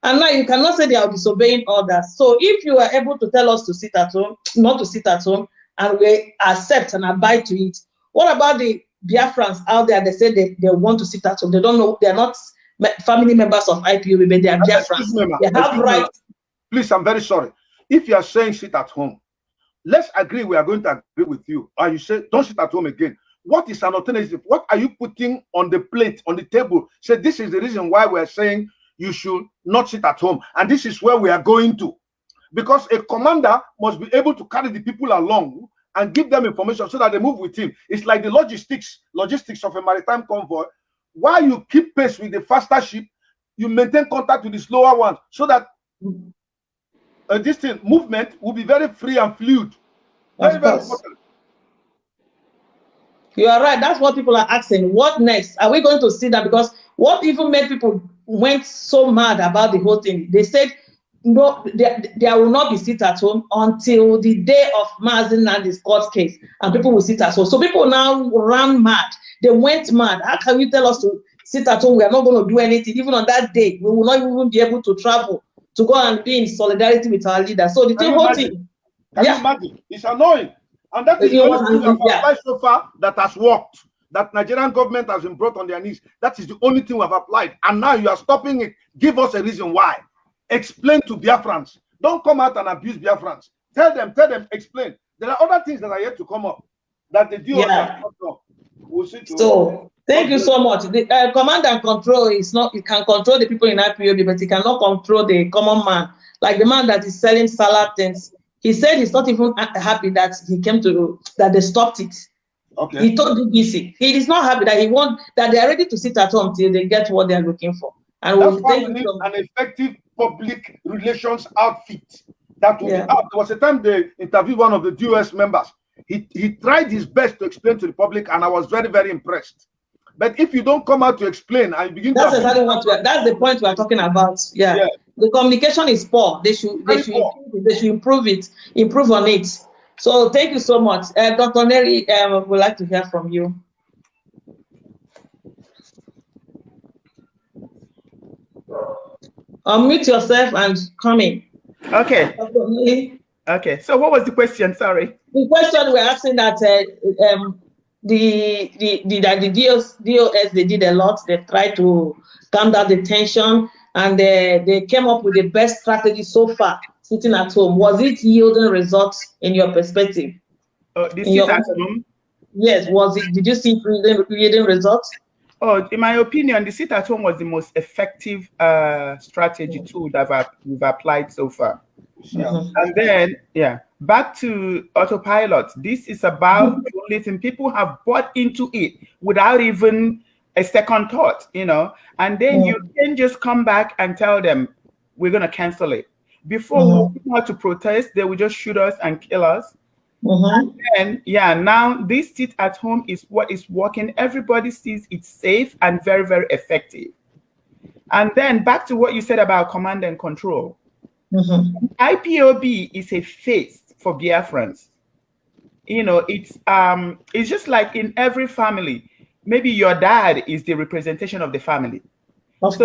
A: And now you cannot say they are disobeying orders. So if you are able to tell us to sit at home, not to sit at home, and we accept and abide to it, what about the Biafrans out there? They say they want to sit at home. They don't know, they are not family members of IPOB, but they are Biafrans. They have rights.
F: Please, I'm very sorry. If you are saying sit at home, let's agree we are going to agree with you. Or you say don't sit at home again. What is an alternative? What are you putting on the plate, on the table? Say this is the reason why we're saying you should not sit at home. And this is where we are going to. because a commander must be able to carry the people along and give them information so that they move with him. It's like the logistics of a maritime convoy. While you keep pace with the faster ship, you maintain contact with the slower ones so that this movement will be very free and fluid. Very, very important.
A: You are right. That's what people are asking. What next? Are we going to see that? Because what even made people went so mad about the whole thing? They said, no, there will not be sit at home until the day of Mazi Nnamdi's court case, and people will sit at home. So people now ran mad. They went mad. How can you tell us to sit at home? We are not going to do anything. Even on that day, we will not even be able to travel to go and be in solidarity with our leader. So the whole thing.
F: Can you imagine? It's annoying. And that is the only thing we have applied so far that has worked. That Nigerian government has been brought on their knees. That is the only thing we have applied. And now you are stopping it. Give us a reason why. Explain to Biafrans. Don't come out and abuse Biafrans. Tell them, explain. There are other things that are yet to come up that the DOS have not done. We'll see.
A: So thank you so much. The command and control is not, it can control the people in IPOB, but it cannot control the common man. Like the man that is selling salad things. He said he's not even happy that he came to, that they stopped it.
F: Okay.
A: He told BBC he is not happy that they are ready to sit at home till they get what they are looking for. And
F: that's why we need an effective public relations outfit. That will be out. There was a time they interviewed one of the DOS members. He tried his best to explain to the public, and I was very, very impressed. But if you don't come out to explain and you begin
A: that's exactly what that's the point we are talking about. Yeah. The communication is poor. They should improve on it. So thank you so much. Dr. Neri, would like to hear from you. Unmute yourself and come in.
B: Okay. Okay. So what was the question? Sorry.
A: The question we're asking that the DOS they did a lot. They tried to calm down the tension, and they came up with the best strategy so far. Sitting at home, was it yielding results in your perspective? Yes, was it? Did you see yielding results?
B: Oh, in my opinion, the sit at home was the most effective strategy tool that we've applied so far. And then, back to autopilot. This is about listen. People have bought into it without even a second thought, and then you can just come back and tell them we're going to cancel it. Before we come out to protest, they will just shoot us and kill us. And now this sit at home is what is working. Everybody sees it's safe and very, very effective. And then back to what you said about command and control. IPOB is a face for Biafrans. It's just like in every family. Maybe your dad is the representation of the family. That's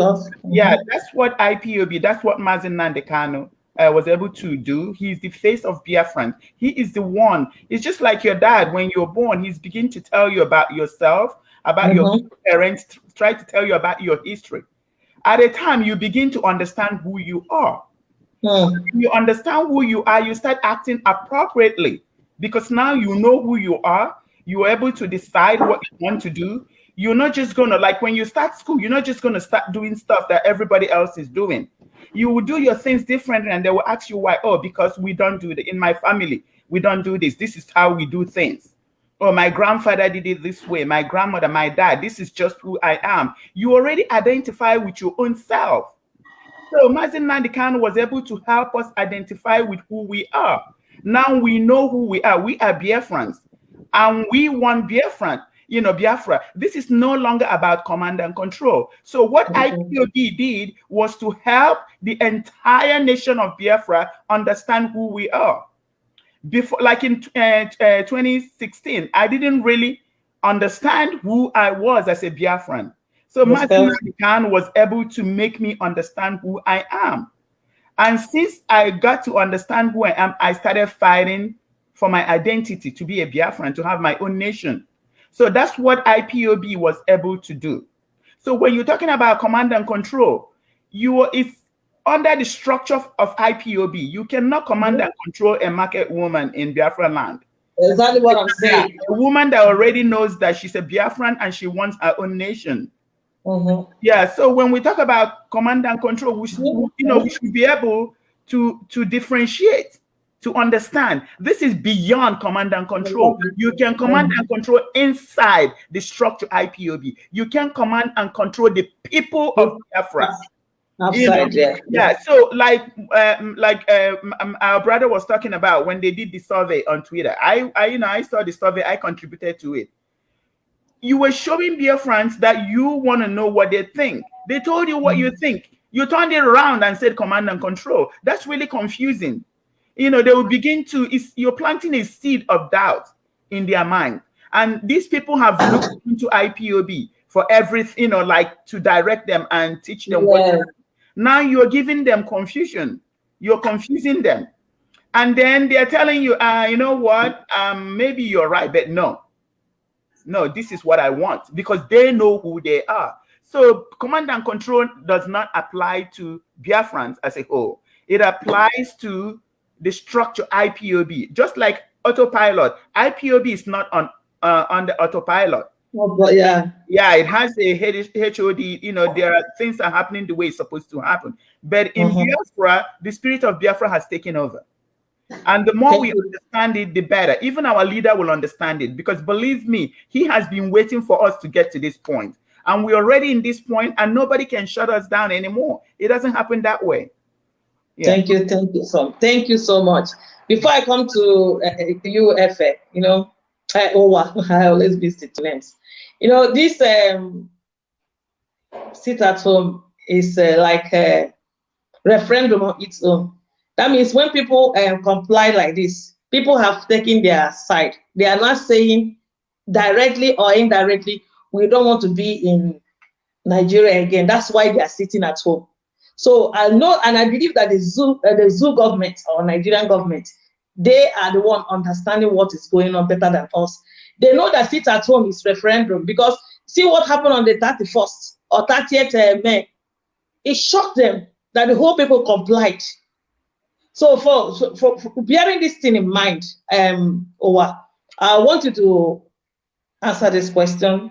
B: what IPOB, that's what Mazi Nnamdi Kanu was able to do. He's the face of Biafran. He is the one. It's just like your dad. When you're born, he's beginning to tell you about yourself, about your parents, try to tell you about your history. At a time, you begin to understand who you are. When you understand who you are, you start acting appropriately, because now you know who you are. You're able to decide what you want to do. You're not just going to, like when you start school, you're not just going to start doing stuff that everybody else is doing. You will do your things differently, and they will ask you why. Oh, because we don't do that. In my family, we don't do this. This is how we do things. Oh, my grandfather did it this way. My grandmother, my dad, this is just who I am. You already identify with your own self. So Mazi Nnamdi Kanu was able to help us identify with who we are. Now we know who we are. We are Biafrans, and we want Biafran. Biafra. This is no longer about command and control. So what IPOB did was to help the entire nation of Biafra understand who we are. Before, like in 2016, I didn't really understand who I was as a Biafran. So Mazi Nnamdi Kanu was able to make me understand who I am. And since I got to understand who I am, I started fighting for my identity, to be a Biafran, to have my own nation. So that's what IPOB was able to do. So when you're talking about command and control, it's under the structure of IPOB. You cannot command and control a market woman in Biafran land.
A: Exactly what I'm saying.
B: A woman that already knows that she's a Biafran and she wants her own nation. So when we talk about command and control, we should be able to differentiate, to understand. This is beyond command and control. You can command and control inside the structure IPOB. You can command and control the people of Biafra.
A: Outside,
B: yeah. So like our brother was talking about when they did the survey on Twitter. I saw the survey. I contributed to it. You were showing Biafrans that you want to know what they think. They told you what you think. You turned it around and said command and control. That's really confusing. They will begin to. You're planting a seed of doubt in their mind, and these people have looked into IPOB for everything, like to direct them and teach them what. Now you're giving them confusion. You're confusing them. And then they're telling you, you know what? Maybe you're right, but no, this is what I want, because they know who they are. So command and control does not apply to Biafrans as a whole. It applies to the structure IPOB, just like autopilot. IPOB is not on the autopilot.
A: Oh, but yeah,
B: it has a HOD. There are things that are happening the way it's supposed to happen. But in Biafra, the spirit of Biafra has taken over. And the more we understand it, the better. Even our leader will understand it, because believe me, he has been waiting for us to get to this point. And we're already in this point, and nobody can shut us down anymore. It doesn't happen that way.
A: Yeah. Thank you so much. Before I come to you, Efe, I always visit names. This sit at home is like a referendum on its own. That means when people comply like this, people have taken their side. They are not saying directly or indirectly, we don't want to be in Nigeria again. That's why they are sitting at home. So I know, and I believe that the zoo government or Nigerian government, they are the one understanding what is going on better than us. They know that sit at home is referendum, because see what happened on the 31st or 30th May. It shocked them that the whole people complied. So for bearing this thing in mind, Owa, I want you to answer this question.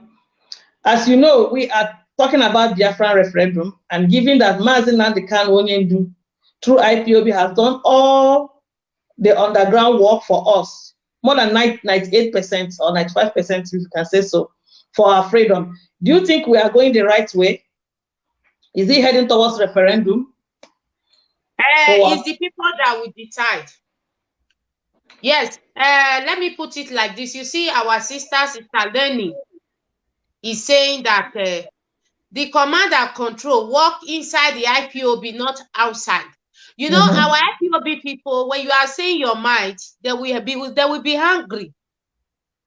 A: As you know, we are talking about Biafran referendum, and given that Mazi Nnamdi Kanu Onyendu through IPOB has done all the underground work for us, more than 98% or 95%, if you can say so, for our freedom. Do you think we are going the right way? Is it heading towards referendum?
C: It's the people that will decide. Yes, let me put it like this. You see, our sister Lenny is saying that the command and control work inside the IPOB, not outside. Our IPOB people, when you are saying your mind, they will be hungry.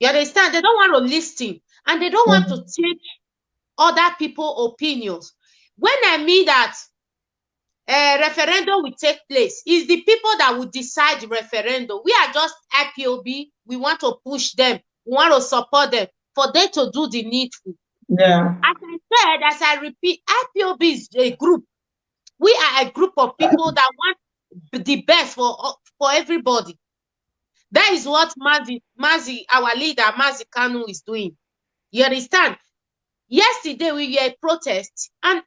C: You understand? They don't want to listen, and they don't want to take other people's opinions. When I mean that referendum will take place, is the people that will decide the referendum. We are just IPOB. We want to push them. We want to support them for them to do the needful.
A: Yeah.
C: As I said, as I repeat, IPOB is a group. We are a group of people that want the best for everybody. That is what Mazi, our leader, Mazi Kanu, is doing. You understand? Yesterday we were a protest, and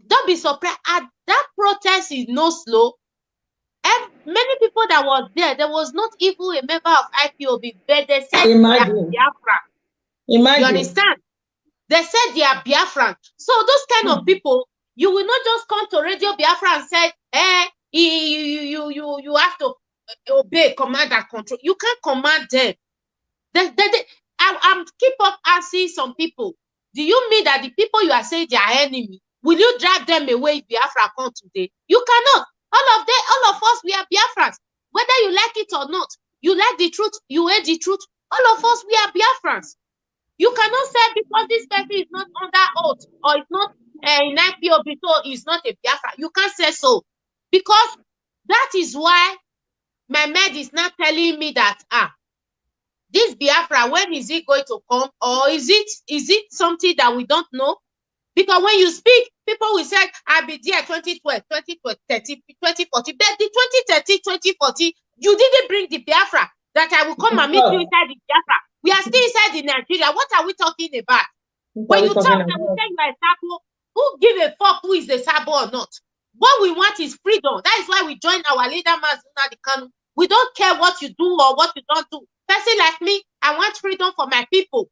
C: don't be surprised. That protest is no slow. Many people that were there was not even a member of IPOB, but they said they are Biafran. You understand? They said they are Biafran. So those kind of people, you will not just come to Radio Biafra and say, you have to obey command and control. You can't command them. I keep up asking some people, do you mean that the people you are saying they are enemy, will you drive them away if Biafra come today? You cannot. All of us, we are Biafrans. Whether you like it or not, you like the truth, you hate the truth. All of us, we are Biafrans. You cannot say because this person is not under oath or it's not in IPOB, so it's not a Biafra. You can't say so. Because that is why my med is not telling me that, this Biafra, when is it going to come? Or is it something that we don't know? Because when you speak, people will say, I'll be there 2012, 2030, 2040. But the 2030, 2040, you didn't bring the Biafra that I will come and meet you inside the Biafra. We are still inside the Nigeria. What are we talking about? When you talk, I will say you are a Sabo. Who give a fuck who is the Sabo or not? What we want is freedom. That is why we join our leader, Mazi Nnamdi Kanu. We don't care what you do or what you don't do. Person like me, I want freedom for my people.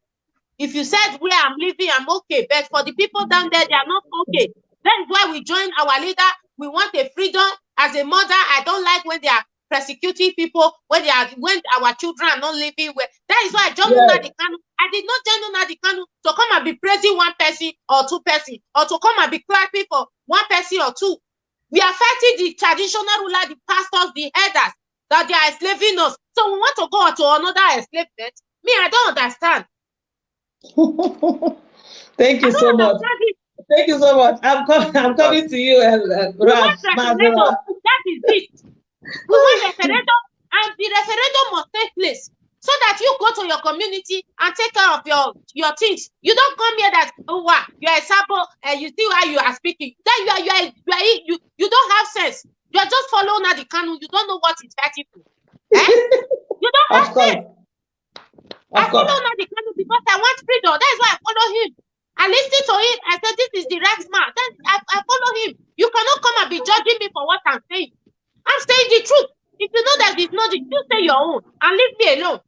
C: If you said where I'm living, I'm okay. But for the people down there, they are not okay. That is why we join our leader. We want a freedom. As a mother, I don't like when they are persecuting people, when our children are not living well. That is why I joined Nnamdi Kanu. I did not join Nnamdi Kanu to come and be praising one person or two person, or to come and be clapping for one person or two. We are fighting the traditional ruler, the pastors, the elders, that they are enslaving us. So we want to go on to another enslavement. Me, I don't understand.
A: Thank you so much. Thank you so much. I'm coming to you,
C: Raf. That is it. We want referendum, and the referendum must take place so that you go to your community and take care of your things. You don't come here that, oh wow, you are a sabo and you see why you are speaking. Then you don't have sense. You are just following Nnamdi Kanu. You don't know what is fighting for. You don't have sense. I follow Nnamdi Kanu because I want freedom. That is why I follow him. I listen to him. I said, this is the right man. Then I follow him. You cannot come and be judging me for what I'm saying. I'm saying the truth. If you know that it's not the truth, say your own and leave me alone.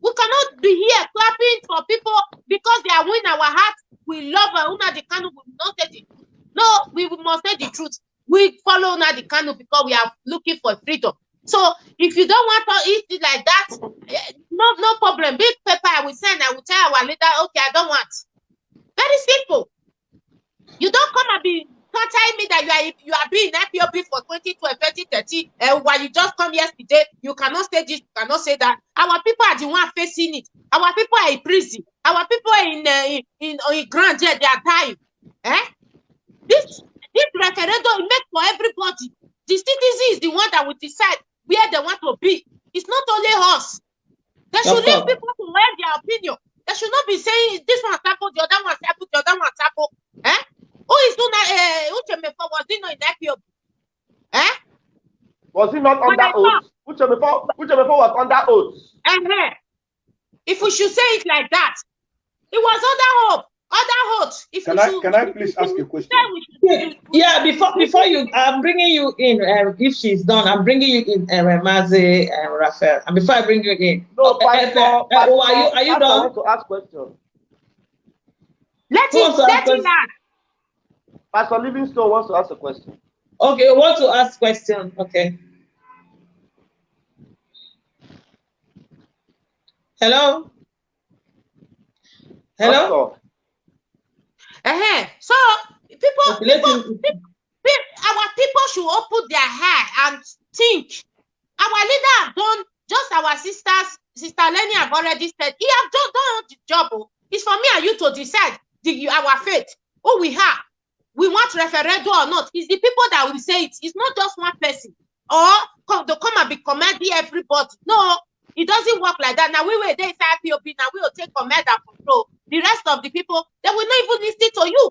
C: We cannot be here clapping for people because they are winning our hearts. We love Nnamdi Kanu. We will not say the truth. No, we must say the truth. We follow Nnamdi Kanu because we are looking for freedom. So if you don't want to eat it like that, no problem. Big paper I will send. I will tell our leader, okay, I don't want. Very simple. You don't come and be telling me that you are being IPOB for 2012, 2013, while you just come yesterday, you cannot say this, you cannot say that. Our people are the one facing it. Our people are in prison. Our people are in grand jail, they are dying. This referendum is made for everybody. The citizen is the one that will decide where they want to be. It's not only us. They should leave people to wear their opinion. They should not be saying this one tapo, the other one tapo, the other one tapo. Who is doing Uchemefo? Was he not in IPOB?
E: Was he not under oath? Uchemefo was under oath.
C: If we should say it like that, it was under oath.
F: Can I please ask a question?
A: Yeah, before you, I'm bringing you in. If she's done, I'm bringing you in, Mazi and Raphael. And before I bring you in,
E: no, Pastor,
A: are you done?
E: I want to ask questions.
C: Let him ask.
E: Pastor Livingstone wants to ask a question.
A: Okay, you want to ask question? Okay. Hello. Hello.
C: So our people should open their heart and think. Our leader have done, just our Sister Lenny have already said, he have done the job. It's for me and you to decide our fate. Who we have. We want referendum or not. It's the people that will say it. It's not just one person. Or to come and be commanding everybody. No, it doesn't work like that. Now we were there inside IPOB. Now we will take command and control. The rest of the people, they will not even listen to you.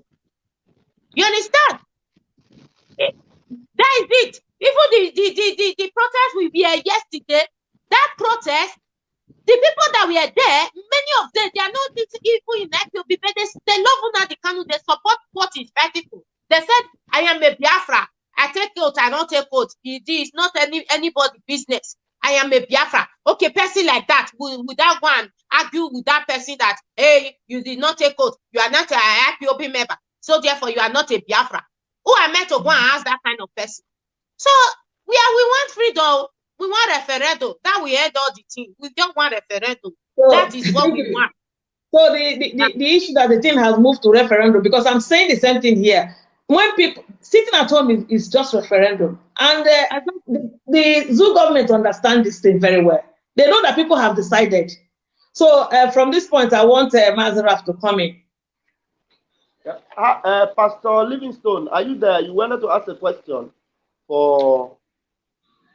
C: You understand? That is it. Even the protest we were yesterday, that protest, the people that were there, many of them, they are not even in IPOB, but they love Nnamdi Kanu, they support what is fighting for. They said, I am a Biafra. I take oath, I don't take oath. It is not anybody's business. I am a Biafra. Okay, person like that, without one argue with that person that, hey, you did not take oath. You are not an IPOB member. So therefore, you are not a Biafra. Who am I to go and ask that kind of person? So we want freedom. We want referendum. That we end all the thing. We don't want referendum. So, that is what we want.
A: So the issue that the thing has moved to referendum, because I'm saying the same thing here. When people sitting at home is just referendum, and I think the Zoo government understand this thing very well. They know that people have decided. So from this point, I want Mazi Raf to come in.
E: Pastor Livingstone, are you there? You wanted to ask a question for.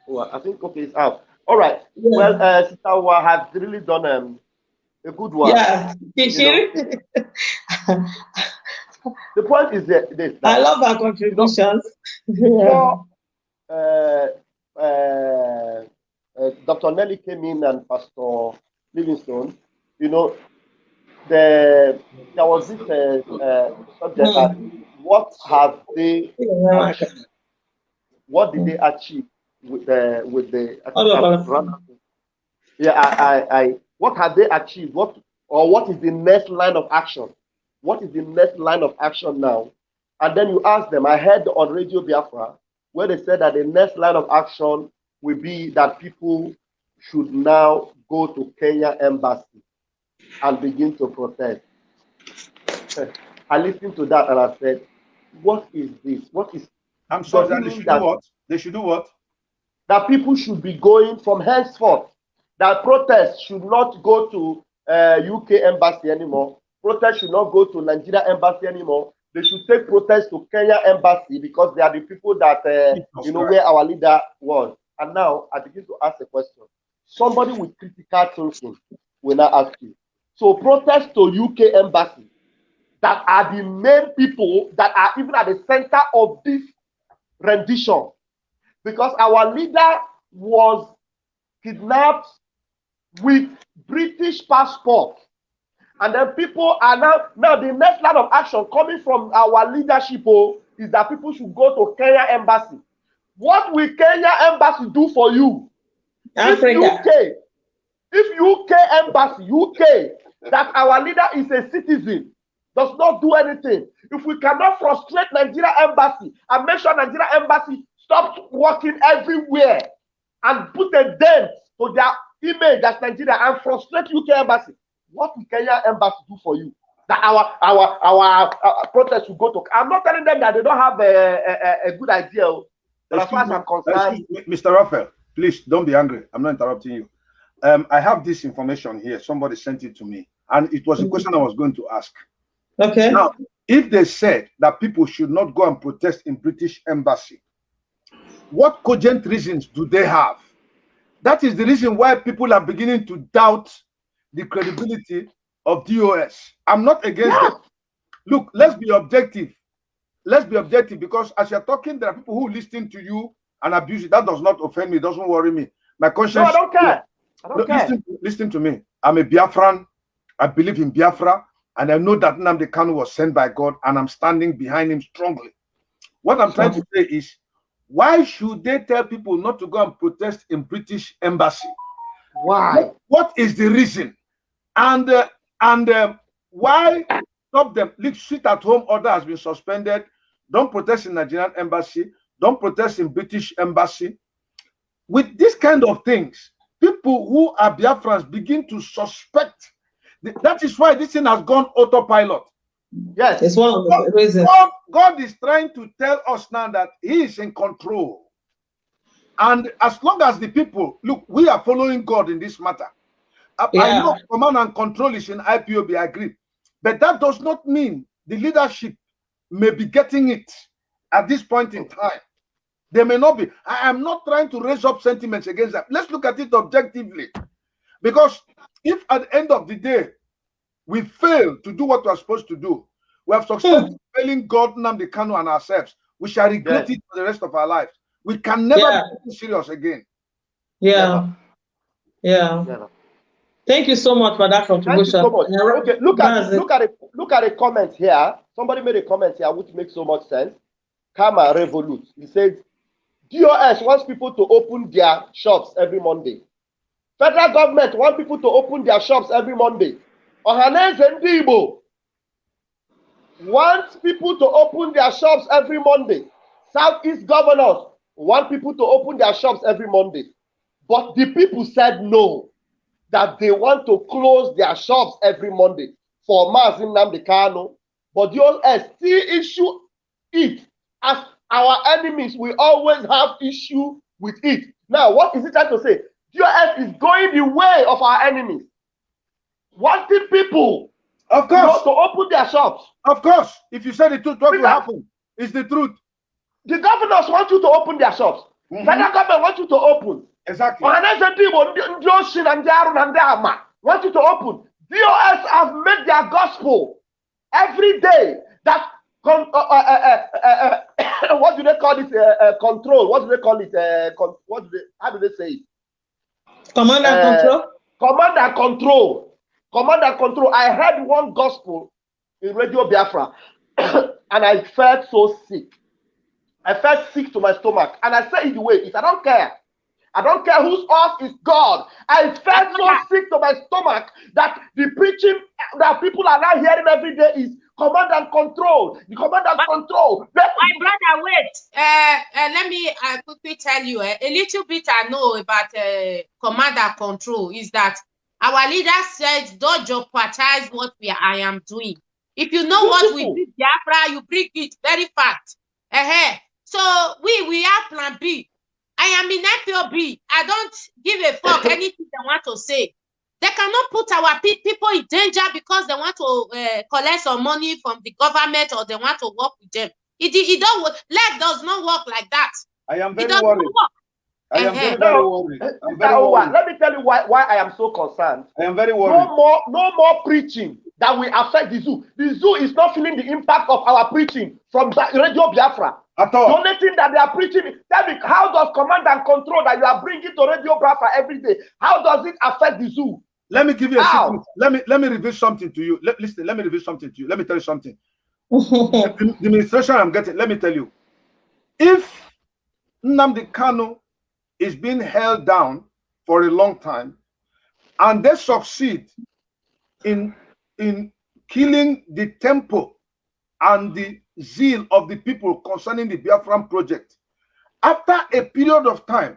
E: Oh, I think okay, it's out. All right. Yeah. Well, Sister Uwa has really done a good one.
A: Yeah.
E: The point is this.
A: I love our contributions.
E: Before Dr. Nelly came in and Pastor Livingstone, there was this subject that what have they achieved what did they achieve with the what have they achieved? What is the next line of action? What is the next line of action now? And then you ask them. I heard on Radio Biafra where they said that the next line of action will be that people should now go to Kenya embassy and begin to protest. I listened to that and I said, what is this? What is...
F: I'm sorry, that they should do what? They should do what?
E: That people should be going from henceforth. That protests should not go to UK embassy anymore. Protests should not go to Nigeria embassy anymore. They should take protests to Kenya embassy because they are the people that, where our leader was. And now I begin to ask a question. Somebody with critical thinking will now ask you. So protests to UK embassy that are the main people that are even at the center of this rendition. Because our leader was kidnapped with British passport. And then people are now the next line of action coming from our leadership is that people should go to Kenya embassy. What will Kenya embassy do for you? If UK embassy, that our leader is a citizen, does not do anything. If we cannot frustrate Nigeria embassy and make sure Nigeria embassy stops working everywhere and put a dent to their image as Nigeria and frustrate UK embassy, what will Kenya embassy do for you? That our protest will go to. I'm not telling them that they don't have a good idea, but as far as I'm concerned,
F: Mr. Raphael, please don't be angry. I'm not interrupting you. I have this information here. Somebody sent it to me, and it was a question I was going to ask.
A: Okay.
F: Now, if they said that people should not go and protest in British embassy, what cogent reasons do they have? That is the reason why people are beginning to doubt the credibility of DOS. I'm not against it. Look, let's be objective. Let's be objective, because as you're talking, there are people who listen to you and abuse it. That does not offend me. Doesn't worry me. My conscience.
E: No, I don't care. I don't care.
F: Listen to me. I'm a Biafran. I believe in Biafra, and I know that Nnamdi Kanu was sent by God, and I'm standing behind him strongly. What I'm trying to say is, why should they tell people not to go and protest in British embassy?
E: Why?
F: What is the reason? And why stop them? Sit at home order has been suspended. Don't protest in Nigerian embassy. Don't protest in British embassy. With this kind of things, people who are Biafrans begin to suspect. That is why this thing has gone autopilot.
E: Yes,
A: it's one of the reasons.
F: God is trying to tell us now that He is in control. And as long as the people, look, we are following God in this matter. I know command and control is in IPOB, I agree. But that does not mean the leadership may be getting it at this point in time. They may not be. I am not trying to raise up sentiments against that. Let's look at it objectively. Because if at the end of the day, we fail to do what we are supposed to do, we have succeeded in failing God, Nnamdi Kanu, and ourselves. We shall regret it for the rest of our lives. We can never be serious again.
A: Yeah. Thank you so much for that contribution.
E: Thank you so much. Okay, look at a comment here. Somebody made a comment here which makes so much sense. Karma Revolut. He said, DOS wants people to open their shops every Monday. Federal government wants people to open their shops every Monday. Ohaneze Ndi Igbo wants people to open their shops every Monday. Southeast governors want people to open their shops every Monday. But the people said no, that they want to close their shops every Monday for Mazi Nnamdi Kanu. But DOS still issue it as our enemies. We always have issue with it. Now, what is it trying to say? DOS is going the way of our enemies, wanting people,
F: of course,
E: to open their shops.
F: Of course, if you say the truth, what will happen? It's the truth.
E: The governors want you to open their shops. Federal government wants you to open.
F: Exactly.
E: Want you to open. DOS have made their gospel every day that what do they call it? Control. What do they call it? How do they say it?
A: Command and control.
E: Command and control. Command and control. I heard one gospel in Radio Biafra, and I felt so sick. I felt sick to my stomach. And I said it the way it is. I don't care. I don't care whose off is God. I felt so sick to my stomach that the preaching that people are now hearing every day is command and control. The command and control.
C: My brother, wait. Let me quickly tell you a little bit I know about command and control is that our leader said, don't jeopardize what I am doing. If you know what we did, Biafra, you bring it very fast. So we have plan B. I am in FOB. I don't give a fuck anything they want to say. They cannot put our people in danger because they want to collect some money from the government or they want to work with them. It don't work. Life does not work like that.
F: I am very worried. I am very worried.
E: Let me tell you why I am so concerned.
F: I am very worried.
E: No more preaching that will affect the zoo. The zoo is not feeling the impact of our preaching from Radio Biafra.
F: At all.
E: The only thing that they are preaching, tell me, how does command and control that you are bringing to Radio Biafra every day, how does it affect the zoo?
F: Let me give you a secret. Let me reveal something to you. Listen, let me reveal something to you. Let me tell you something. The administration I'm getting, let me tell you. If Nnamdi Kanu is being held down for a long time and they succeed in killing the tempo and the zeal of the people concerning the Biafran project, after a period of time,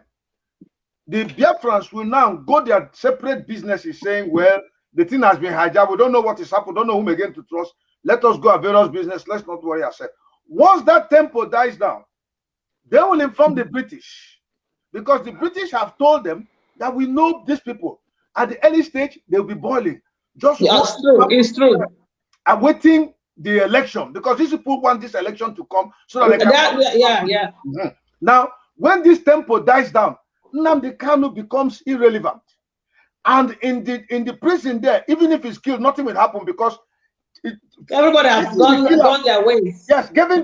F: the Biafrans will now go their separate businesses saying, well, the thing has been hijacked. We don't know what is happening. Don't know whom again to trust. Let us go our various business. Let's not worry ourselves. Once that tempo dies down, they will inform the British, because the British have told them that we know these people. At the early stage, they'll be boiling. Just
A: it's true.
F: Awaiting the election, because these people want this election to come so that they can. Now, when this tempo dies down, Nnamdi Kanu becomes irrelevant, and in the prison there, even if he's killed, nothing will happen because
A: everybody has gone their ways.
F: Yes, getting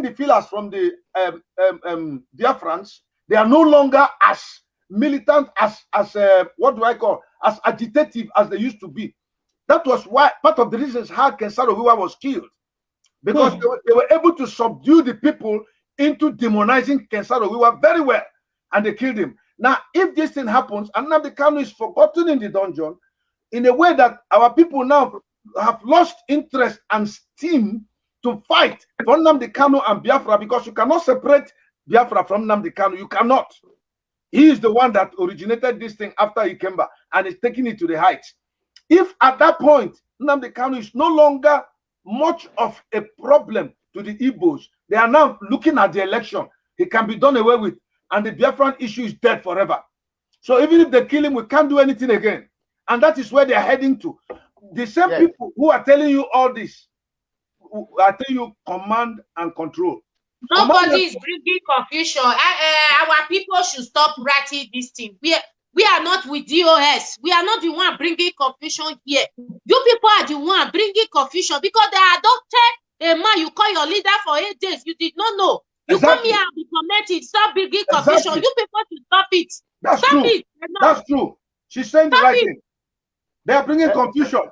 F: the feelers from the Biafrans, they are no longer as militant, as what do I call, as agitative as they used to be. That was why part of the reasons how Ken Saro-Wiwa was killed, because they were able to subdue the people into demonizing Ken Saro-Wiwa very well, and they killed him. Now, if this thing happens, and Nnamdi Kanu is forgotten in the dungeon, in a way that our people now have lost interest and steam to fight for Nnamdi Kanu and Biafra, because you cannot separate Biafra from Nnamdi Kanu. You cannot. He is the one that originated this thing after Ikemba and is taking it to the heights. If at that point, Nnamdi Kanu is no longer much of a problem to the Igbos, they are now looking at the election. He can be done away with, and the Biafran issue is dead forever. So even if they kill him, we can't do anything again. And that is where they are heading to. The same people who are telling you all this are telling you command and control.
C: Nobody is bringing confusion. Our people should stop writing this thing. We are not with DOS. We are not the one bringing confusion here. You people are the one bringing confusion because they adopted a man. You call your leader for 8 days. You did not know. You come here and be commented. Stop bringing confusion. You people should stop it.
F: That's true. That's true. She's saying the right thing. They are bringing confusion.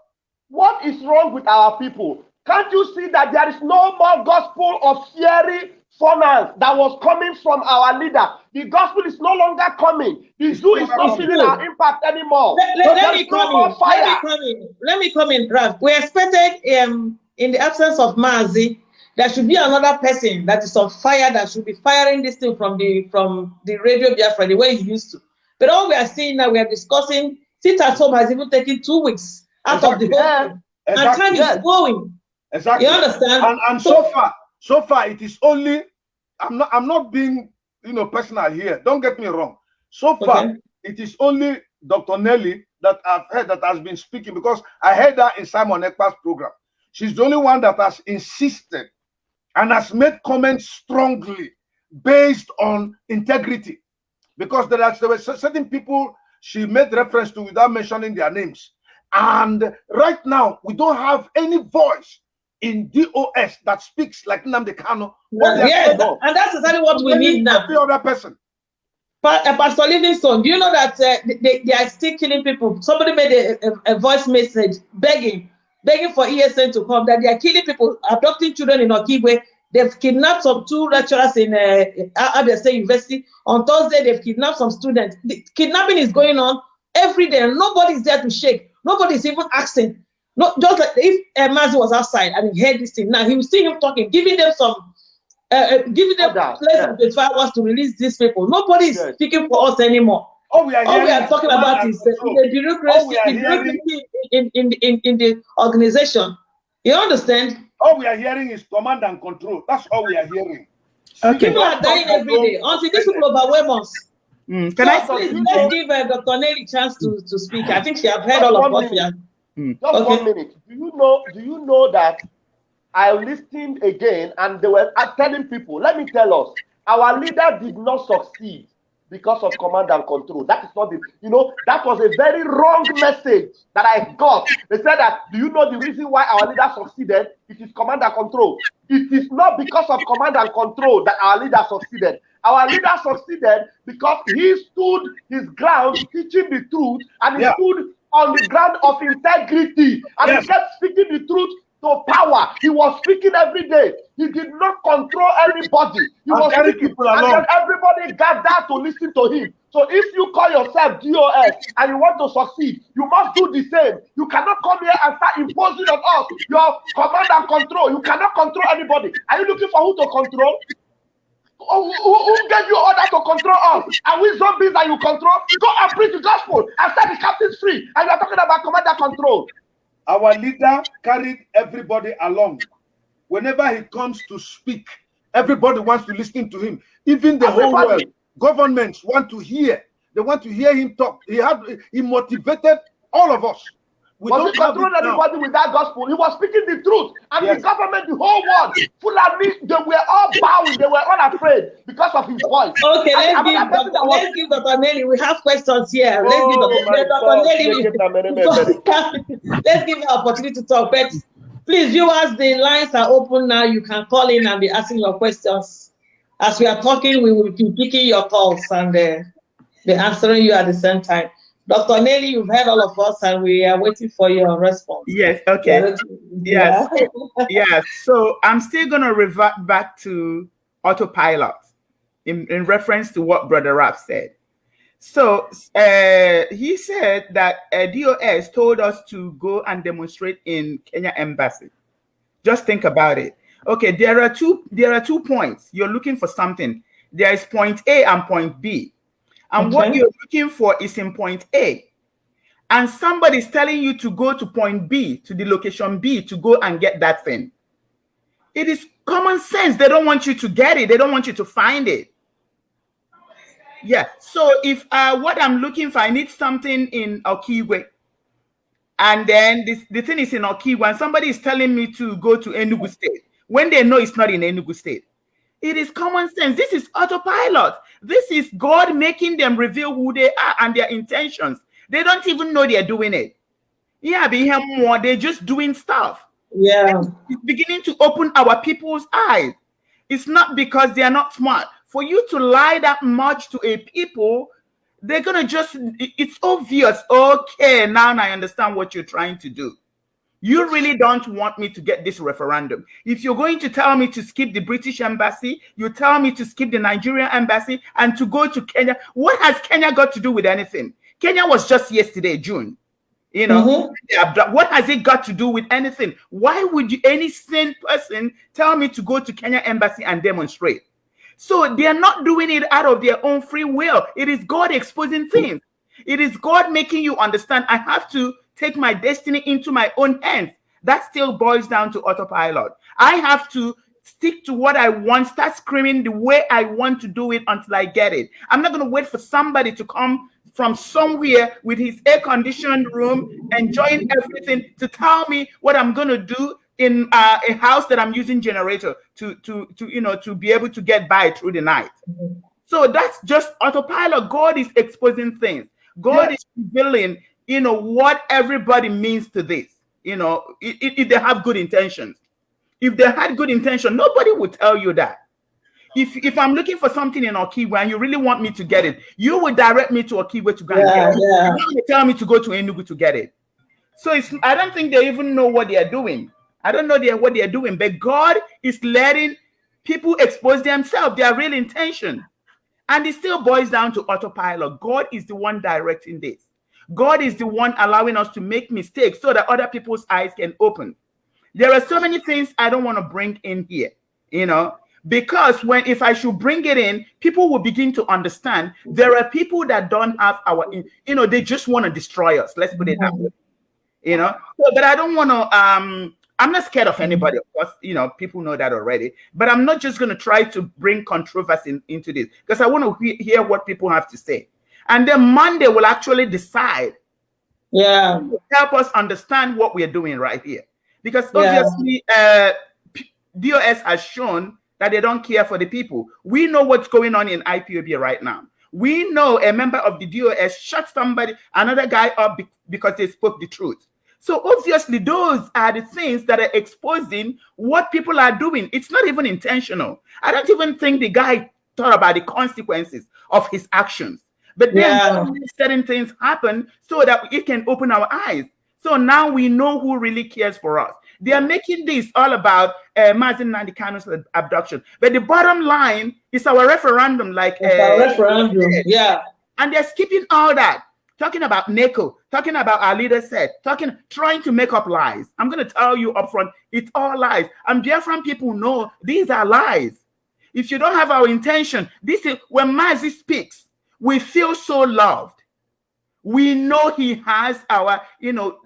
E: What is wrong with our people? Can't you see that there is no more gospel of fiery finance that was coming from our leader? The gospel is no longer coming. The zoo is not feeling our impact anymore.
A: Let me come in, Ralph. We expected in the absence of Mazi, there should be another person that is on fire that should be firing this thing from the Radio Biafra the way he used to. But all we are seeing now, we are discussing. Sit at home has even taken 2 weeks out of the whole thing. And time is going.
F: Exactly.
A: You understand?
F: And so far it is only, I'm not being personal here. Don't get me wrong. So far it is only Dr. Nelly that I've heard that has been speaking, because I heard her in Simon Ekpa's program. She's the only one that has insisted and has made comments strongly based on integrity, because there were certain people she made reference to without mentioning their names. And right now, we don't have any voice in DOS that speaks like Nnamdi Kanu.
A: And that's exactly what we need now.
F: Every other person.
A: Pastor Livingstone, do you know that they are still killing people? Somebody made a voice message begging for ESN to come, that they are killing people, abducting children in Okigwe, they've kidnapped some 2 lecturers in Abia State University. On Thursday, they've kidnapped some students. The kidnapping is going on every day, and nobody's there to shake. Nobody's even asking. No, just like if Mazi was outside and he heard this thing, now he will see him talking, giving them some, giving them less than 25 hours to release these people. Nobody is speaking for us anymore. All we are talking about is the bureaucracy in the organization. You understand?
F: All we are hearing is command and control. That's all we are hearing.
A: Okay. People are dying every day. Until these people overwhelm us.
B: Can
A: let's give Dr. Nelly a chance to speak. I think she has heard all of what we are.
E: Just 1 minute. Do you know that I listened again and they were telling people, let me tell us, our leader did not succeed because of command and control. That is not that was a very wrong message that I got. They said that, do you know the reason why our leader succeeded? It is command and control. It is not because of command and control that our leader succeeded. Our leader succeeded because he stood his ground, teaching the truth, and he stood on the ground of integrity, and he kept speaking the truth to power. He was speaking every day. He did not control anybody. He was speaking, and then everybody gathered to listen to him. So if you call yourself DOS and you want to succeed, you must do the same. You cannot come here and start imposing on us your command and control. You cannot control anybody. Are you looking for who to control? Who gave you order to control us? Are we zombies that you control? Go and preach the gospel and set the captives free. And you are talking about command and control.
F: Our leader carried everybody along. Whenever he comes to speak, everybody wants to listen to him. Even the whole world, governments want to hear. They want to hear him talk. He motivated all of us.
E: Was he controlling anybody with that gospel? He was speaking the truth. And the government, the whole world, Fulani, they were all bowing. They were all afraid because of his voice.
A: Okay, let's give Dr. Nelly. We have questions here. Let's give Dr. Nelly. Let's give her opportunity to talk. But please, viewers, the lines are open now. You can call in and be asking your questions. As we are talking, we will be picking your calls and be answering you at the same time. Dr. Nelly, you've heard all of us, and we are waiting for your response.
B: Yes, okay. Yes, yes. So I'm still going to revert back to autopilot in reference to what Brother Raf said. So he said that DOS told us to go and demonstrate in Kenya Embassy. Just think about it. Okay, there are two points. You're looking for something. There is point A and point B. And what you're looking for is in point A. And somebody's telling you to go to point B, to the location B, to go and get that thing. It is common sense. They don't want you to get it. They don't want you to find it. Yeah. So if what I'm looking for, I need something in Okigwe. And then the thing is in Okigwe, and somebody is telling me to go to Enugu State, when they know it's not in Enugu State. It is common sense. This is autopilot. This is God making them reveal who they are and their intentions. They don't even know they're doing it. Yeah, they're just doing stuff.
A: Yeah.
B: It's beginning to open our people's eyes. It's not because they are not smart. For you to lie that much to a people, they're going to it's obvious. Okay, now I understand what you're trying to do. You really don't want me to get this referendum. If you're going to tell me to skip the British embassy, you tell me to skip the Nigerian embassy and to go to Kenya. What has Kenya got to do with anything? Kenya was just yesterday, June. You know, what has it got to do with anything? Why would any sane person tell me to go to Kenya embassy and demonstrate? So they are not doing it out of their own free will. It is God exposing things. It is God making you understand I have to take my destiny into my own hands. That still boils down to autopilot. I have to stick to what I want, start screaming the way I want to do it until I get it. I'm not going to wait for somebody to come from somewhere with his air-conditioned room, enjoying everything, to tell me what I'm going to do in a house that I'm using generator to be able to get by through the night. So that's just autopilot. God is exposing things. God is revealing what everybody means to this, if they have good intentions. If they had good intention, nobody would tell you that. If I'm looking for something in Okigwe and you really want me to get it, you would direct me to Okigwe to go and get it. You're not going to tell me to go to Enugu to get it. So I don't think they even know what they are doing. I don't know what they are doing, but God is letting people expose themselves, their real intention. And it still boils down to autopilot. God is the one directing this. God is the one allowing us to make mistakes so that other people's eyes can open. There are so many things I don't want to bring in here, you know, because if I should bring it in, people will begin to understand there are people that don't have our, you know, they just want to destroy us. Let's put it that way, you know. So, but I don't want to, I'm not scared of anybody, of course, you know, people know that already, but I'm not just going to try to bring controversy into this because I want to hear what people have to say. And then Monday will actually decide, help us understand what we're doing right here. Because obviously, DOS has shown that they don't care for the people. We know what's going on in IPOB right now. We know a member of the DOS shot another guy up because they spoke the truth. So obviously, those are the things that are exposing what people are doing. It's not even intentional. I don't even think the guy thought about the consequences of his actions. But then certain things happen so that it can open our eyes. So now we know who really cares for us. They are making this all about Mazi Nnamdi Kanu's abduction. But the bottom line is our referendum. And they're skipping all that. Talking about NECO, talking about our leader said, trying to make up lies. I'm going to tell you up front, it's all lies. And Biafran people know these are lies. If you don't have our intention, this is when Mazi speaks, we feel so loved. We know he has our, you know,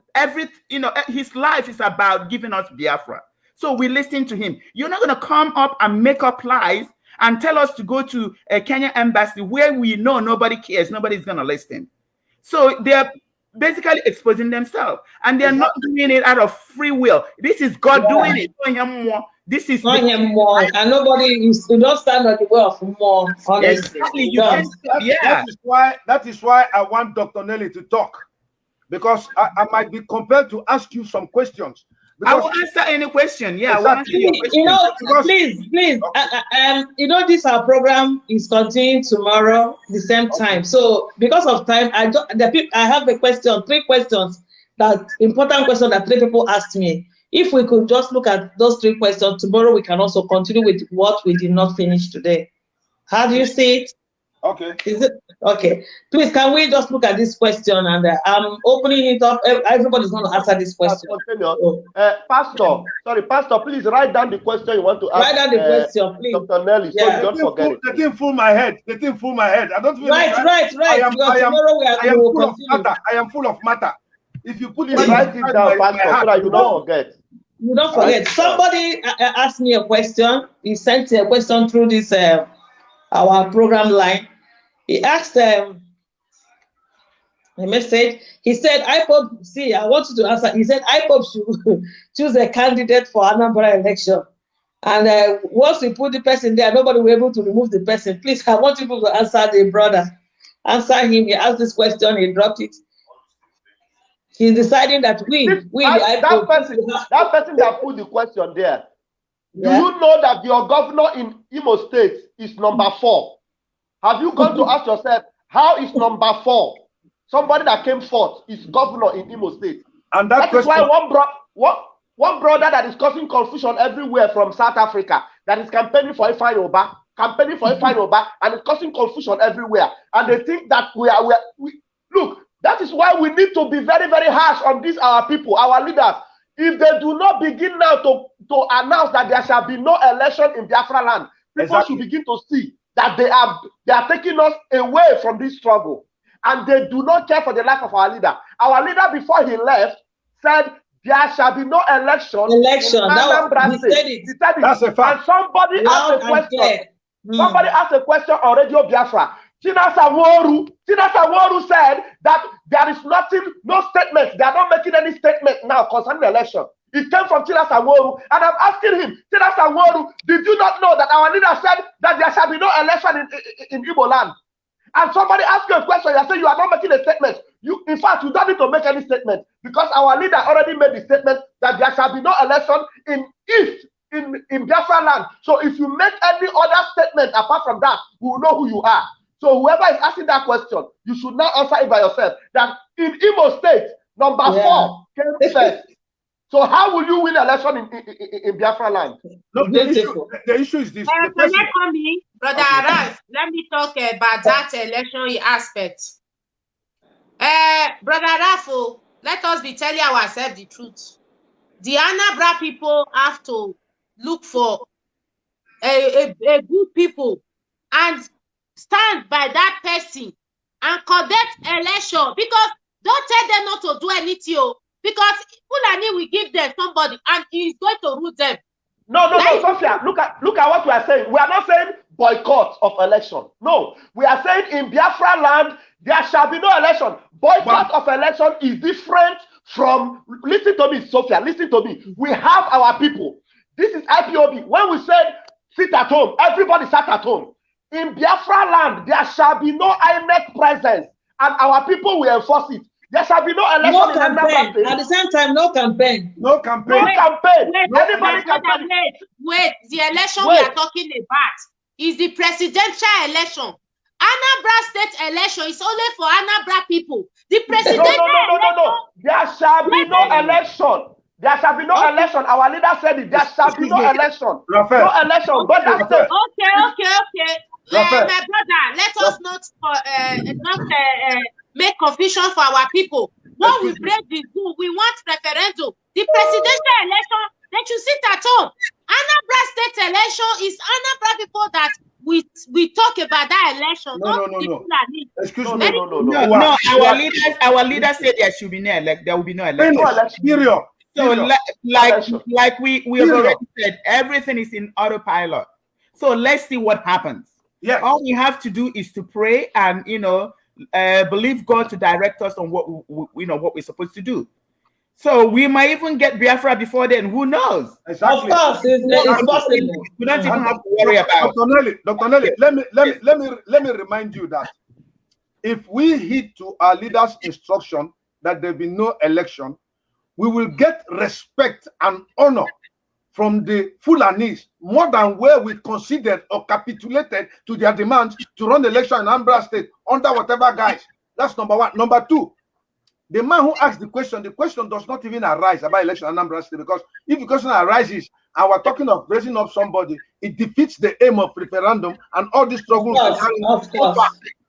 B: his life is about giving us Biafra. So we listen to him. You're not going to come up and make up lies and tell us to go to a Kenya embassy where we know nobody cares, nobody's going to listen. So they're basically exposing themselves, and they're not doing it out of free will. This is God doing it. This is
A: not him more, and nobody is. You don't stand at the way of more. Honestly,
F: that is why I want Dr. Nelly to talk, because I might be compelled to ask you some questions.
B: I will answer any question. Yeah,
A: exactly. I will answer your question. You know, please. You know, our program is continuing tomorrow the same time. So because of time, I have a question, 3 questions, that important question that 3 people asked me. If we could just look at those 3 questions tomorrow, we can also continue with what we did not finish today. How do you see it?
F: Okay.
A: Is it okay? Please, can we just look at this question, and I'm opening it up. Everybody's going to answer this question.
E: Pastor, please write down the question you want to ask.
A: Write down the question, please.
E: Dr. Nelly, so you don't forget it.
F: They didn't fool my head. I don't feel
A: right.
F: I am full of matter. If you put
E: it, write it down, Pastor, so that you don't forget.
A: You don't forget. Somebody asked me a question. He sent a question through this our program line. He asked a message. He said, IPOB, see, I want you to answer. He said, IPOB should choose a candidate for Anambra election. And once we put the person there, nobody will be able to remove the person. Please, I want people to answer the brother. Answer him. He asked this question, he dropped it. He's deciding that
E: that person that put the question there, do you know that your governor in Imo State is number 4? Have you gone to ask yourself, how is number 4? Somebody that came 4th is governor in Imo State. And that is why one brother that is causing confusion everywhere from South Africa, that is campaigning for Ifeanyi Ubah, and it's causing confusion everywhere. And they think that look, that is why we need to be very, very harsh on these our people, our leaders. If they do not begin now to announce that there shall be no election in Biafra land, people should begin to see that they are taking us away from this struggle. And they do not care for the life of our leader. Our leader, before he left, said there shall be no election.
A: He said it.
F: That's a fact.
E: And somebody asked a question. Somebody asked a question on Radio Biafra. Chinasa Nworu said that there is nothing, no statement. They are not making any statement now concerning the election. It came from Chinasa Nworu, and I'm asking him, Chinasa Nworu, did you not know that our leader said that there shall be no election in Igbo land? And somebody asked you a question, you say you are not making a statement. In fact, you don't need to make any statement, because our leader already made the statement that there shall be no election in Biafra land. So if you make any other statement apart from that, we will know who you are. So whoever is asking that question, you should now answer it by yourself. That in Imo State, number 4 came first. So how will you win election in Biafra land?
F: No, the issue is this.
C: Can I come in? Brother Araf, let me talk about that election aspect. Brother Araf, let us be telling ourselves the truth. The Anambra people have to look for a good people and stand by that person and conduct election, because don't tell them not to do anything, because Fulani will give them somebody and he is going to rule them.
E: No, Sophia, look at what we are saying. We are not saying boycott of election. No, we are saying in Biafra land there shall be no election. Boycott of election is different from, listen to me, Sophia, listen to me. We have our people. This is IPOB. When we said sit at home, everybody sat at home. In Biafra land, there shall be no INEC presence, and our people will enforce it. There shall be no election.
A: No campaign. At the same time, no campaign.
F: No campaign.
E: No campaign.
C: Wait. The election we are talking about is the presidential election. Anambra State election is only for Anambra people. The presidential election.
E: No. There shall be no election. There shall be no election. Our leader said it. There shall be no election.
F: Raphael.
E: No election. But that's it.
C: Okay. My brother, let us not make confusion for our people. When we break the rule, we want referendum. The presidential election, they should sit at home. Anambra State election is Anambra people that we talk about that election.
F: No. Excuse me.
B: No. Our leaders said there should be no election. There will be no election.
F: Period.
B: So like we have already said, everything is in autopilot. So let's see what happens.
F: Yeah.
B: All we have to do is to pray and believe God to direct us on what what we're supposed to do. So we might even get Biafra before then. Who knows?
F: Exactly.
A: Of course, it's possible.
B: We don't even have to worry about.
F: Dr. Nelly, let me remind you that if we heed to our leaders' instruction that there be no election, we will get respect and honor from the Fulanis more than where we conceded or capitulated to their demands to run the election in Anambra State under whatever guise. That's number one. Number two, the man who asked the question does not even arise about election in Anambra State, because if the question arises and we're talking of raising up somebody, it defeats the aim of referendum and all this struggle.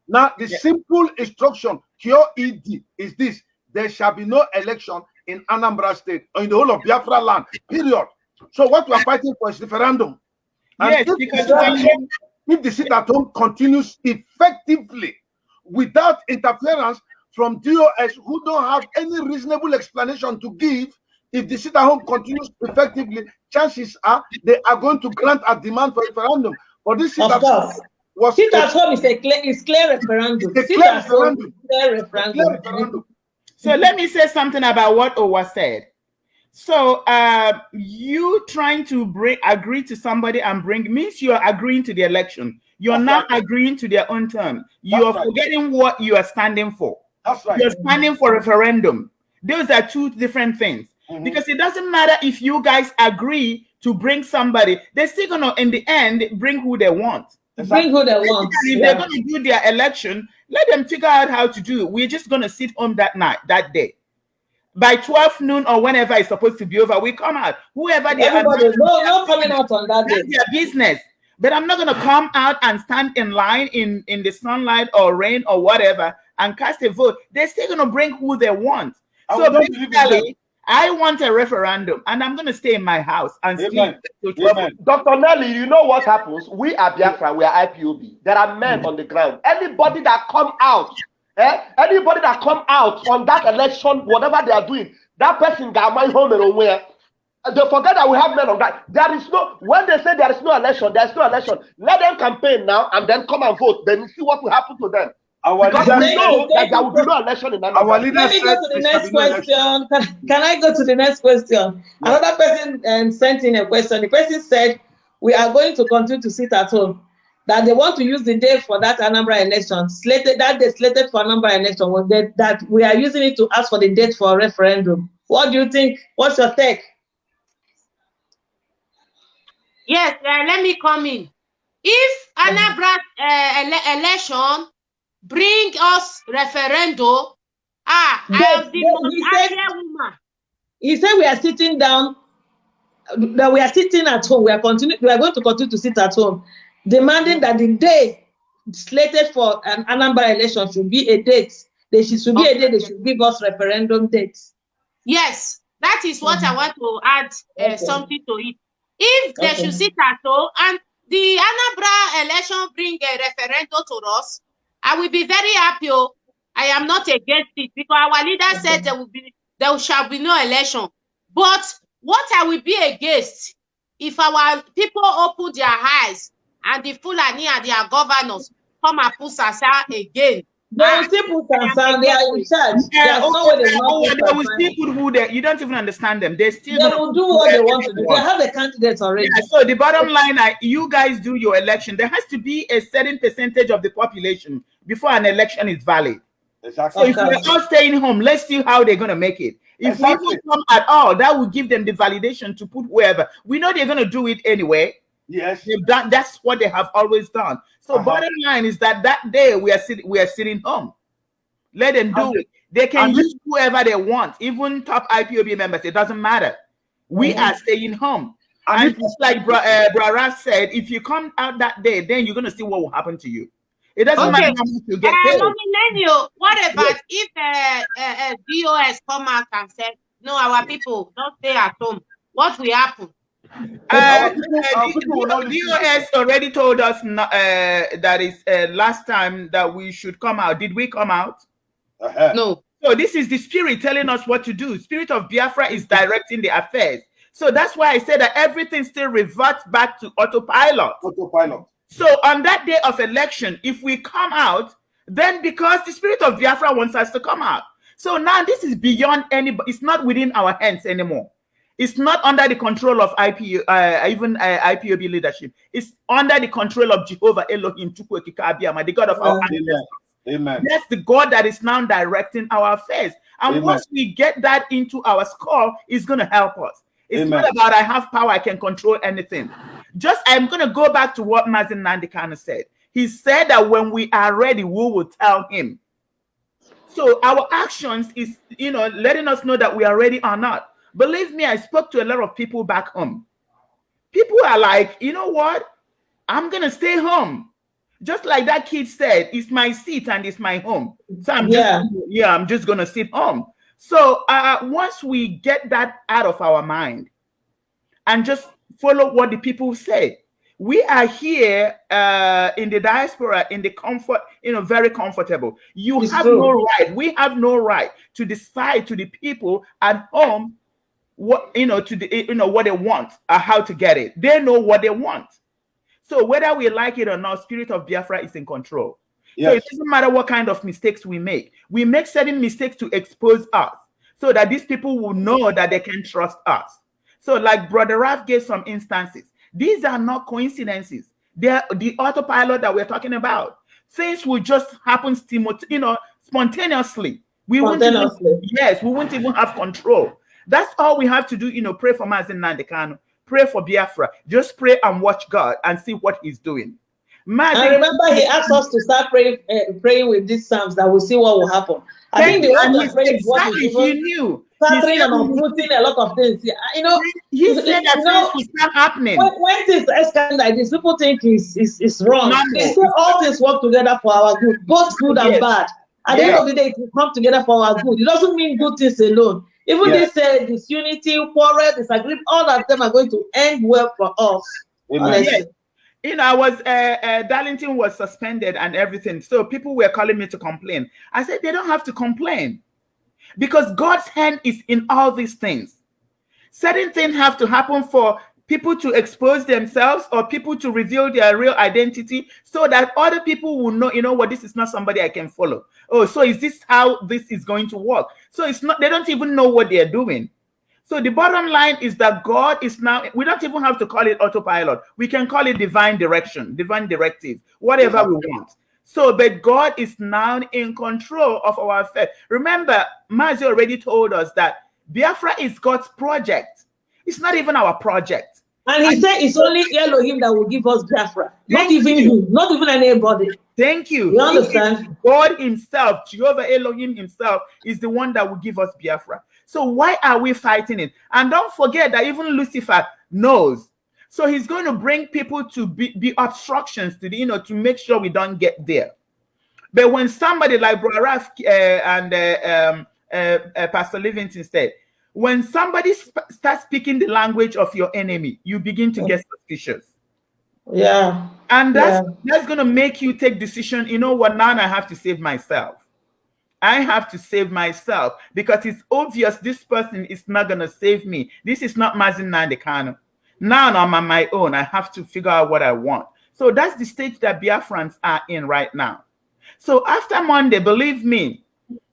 F: Now, the simple instruction, QED, is this: there shall be no election in Anambra State or in the whole of Biafra land, period. So what we are fighting for is referendum. And
B: yes, because
F: if the sit at home continues effectively without interference from DOS, who don't have any reasonable explanation to give, if the sit at home continues effectively, chances are they are going to grant a demand for referendum. But this sit at home was
A: sit at home is clear referendum. Clear referendum.
B: So let me say something about what Owa said. So you trying to agree to somebody and means you're agreeing to the election. You're not agreeing to their own terms. You're forgetting what you are standing for.
F: That's right.
B: You're standing for referendum. Those are two different things. Because it doesn't matter if you guys agree to bring somebody, they're still gonna in the end bring who they want.
A: Bring who they want.
B: If they're gonna do their election, let them figure out how to do it. We're just gonna sit home that day. By 12 noon or whenever it's supposed to be over, we come out. Whoever they are,
A: no coming out on that day.
B: That's their business. But I'm not gonna come out and stand in line in the sunlight or rain or whatever and cast a vote. They're still gonna bring who they want. So basically, I want a referendum, and I'm gonna stay in my house and sleep.
E: Dr. Nelly, you know what happens? We are Biafra, we are IPOB. There are men on the ground. Anybody that come out on that election, whatever they are doing, that person got my home and where. They forget that we have men on that. There is no, when they say there is no election, there is no election. Let them campaign now and then come and vote. Then you see what will happen to them. Because they know that there will be no election in Anambra.
A: Let me go to the next question. Can I go to the next question? Yeah. Another person sent in a question. The person said, we are going to continue to sit at home. That they want to use the day for that Anambra election, slated for Anambra election, was that we are using it to ask for the date for a referendum. What do you think? What's your take?
C: Yes, let me come in. If Anambra election bring us referendum, I am the most angry woman.
A: he said we are sitting down, that we are sitting at home. We are going to continue to sit at home, demanding that the day slated for an Anambra election should be a date. There should be a date. They should give us referendum dates.
C: Yes, that is what I want to add something to it. If they should sit at home and the Anambra election bring a referendum to us, I will be very happy. I am not against it because our leader said there shall be no election. But what I will be against if our people open their eyes and the Fulani and their governors come and put Sasa again.
A: They will still put Sasa. They are in charge.
B: They will still put who they. You don't even understand them. They
A: will do what they want to do. They have the candidates already.
B: Yeah, so the bottom line, you guys do your election. There has to be a certain percentage of the population before an election is valid.
F: Exactly.
B: So if we're all staying home, let's see how they're going to make it. If we don't come at all, that will give them the validation to put whoever. We know they're going to do it anyway.
F: Yes,
B: that's what they have always done. So bottom line is that day we are sitting home. Let them do it. They can use whoever they want, even top IPOB members. It doesn't matter. We are staying home. And just like Brara said, if you come out that day, then you're going to see what will happen to you. It doesn't matter how much you get paid.
C: What about if DOS come out and say, no, our people don't stay at home? What will happen?
B: DOS already told us that is last time that we should come out. Did we come out?
C: No.
B: So this is the spirit telling us what to do. Spirit of Biafra is directing the affairs. So that's why I said that everything still reverts back to autopilot. So on that day of election, if we come out, then because the spirit of Biafra wants us to come out. So now this is beyond anybody. It's not within our hands anymore. It's not under the control of IPOB leadership. It's under the control of Jehovah Elohim, the God of our ancestors.
F: Amen.
B: That's the God that is now directing our affairs. And once we get that into our skull, it's going to help us. It's not about I have power, I can control anything. Just, I'm going to go back to what Mazi Nnamdi Kanu said. He said that when we are ready, we will tell him. So our actions is, letting us know that we are ready or not. Believe me, I spoke to a lot of people back home. People are like, you know what? I'm going to stay home. Just like that kid said, it's my seat and it's my home. So I'm just going to sit home. So once we get that out of our mind and just follow what the people say, we are here in the diaspora, in the comfort, very comfortable. You have no right. We have no right to decide to the people at home what what they want or how to get it. They know what they want. So whether we like it or not, Spirit of Biafra is in control. Yes. So it doesn't matter what kind of mistakes we make. We make certain mistakes to expose us so that these people will know that they can trust us. So like Brother Ralph gave some instances. These are not coincidences. They're the autopilot that we're talking about. Things will just happen spontaneously. We won't even have control. That's all we have to do, pray for Mazi Nnamdi Kanu, pray for Biafra. Just pray and watch God and see what he's doing.
A: And remember, he asked us to start praying with these psalms that we'll see what will happen. I think the one
B: he knew.
A: Suffering and uprooting a lot of things.
B: He said that things will start happening.
A: When things escalate like this, people think it's wrong. They say all things work together for our good, both good and bad. At the end of the day, it will come together for our good. It doesn't mean good things alone. Even they say disunity, quarrel, disagreement, all of them are going to end well for us.
B: Yes. I was Darlington was suspended and everything. So people were calling me to complain. I said they don't have to complain because God's hand is in all these things. Certain things have to happen for people to expose themselves or people to reveal their real identity so that other people will know, this is not somebody I can follow. Oh, so is this how this is going to work? So it's not, they don't even know what they're doing. So the bottom line is that God is now, we don't even have to call it autopilot. We can call it divine direction, divine directive, whatever we want. So, but God is now in control of our affairs. Remember, Mazi already told us that Biafra is God's project. It's not even our project.
A: And he said it's only Elohim that will give us Biafra. Not even you, not even anybody.
B: Thank you.
A: You understand?
B: God himself, Jehovah Elohim himself, is the one that will give us Biafra. So why are we fighting it? And don't forget that even Lucifer knows. So he's going to bring people to be obstructions to the, to make sure we don't get there. But when somebody like Brother Raf and Pastor Livingston said, when somebody starts speaking the language of your enemy, you begin to get suspicious.
A: Yeah.
B: And that's going to make you take decision. You know what? Now I have to save myself. I have to save myself because it's obvious this person is not going to save me. This is not Mazi Nnamdi Kanu. Now I'm on my own. I have to figure out what I want. So that's the stage that Biafrans are in right now. So after Monday, believe me,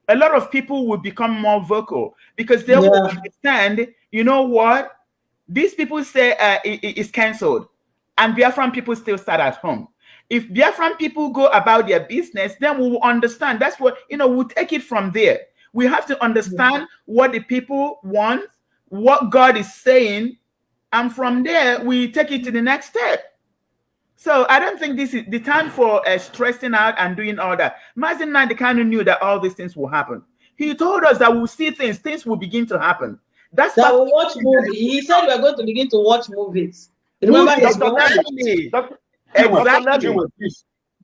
B: a lot of people will become more vocal because they will understand, you know what? These people say it's canceled and Biafran people still start at home. If Biafran people go about their business, then we will understand. That's what, we'll take it from there. We have to understand what the people want, what God is saying, and from there, we take it to the next step. So I don't think this is the time for stressing out and doing all that. Mazi Nnamdi Kanu knew that all these things will happen. He told us that we'll see things will begin to happen. That's
A: that we'll watch movies. He said we're going to begin to watch movies. Remember his
B: exactly.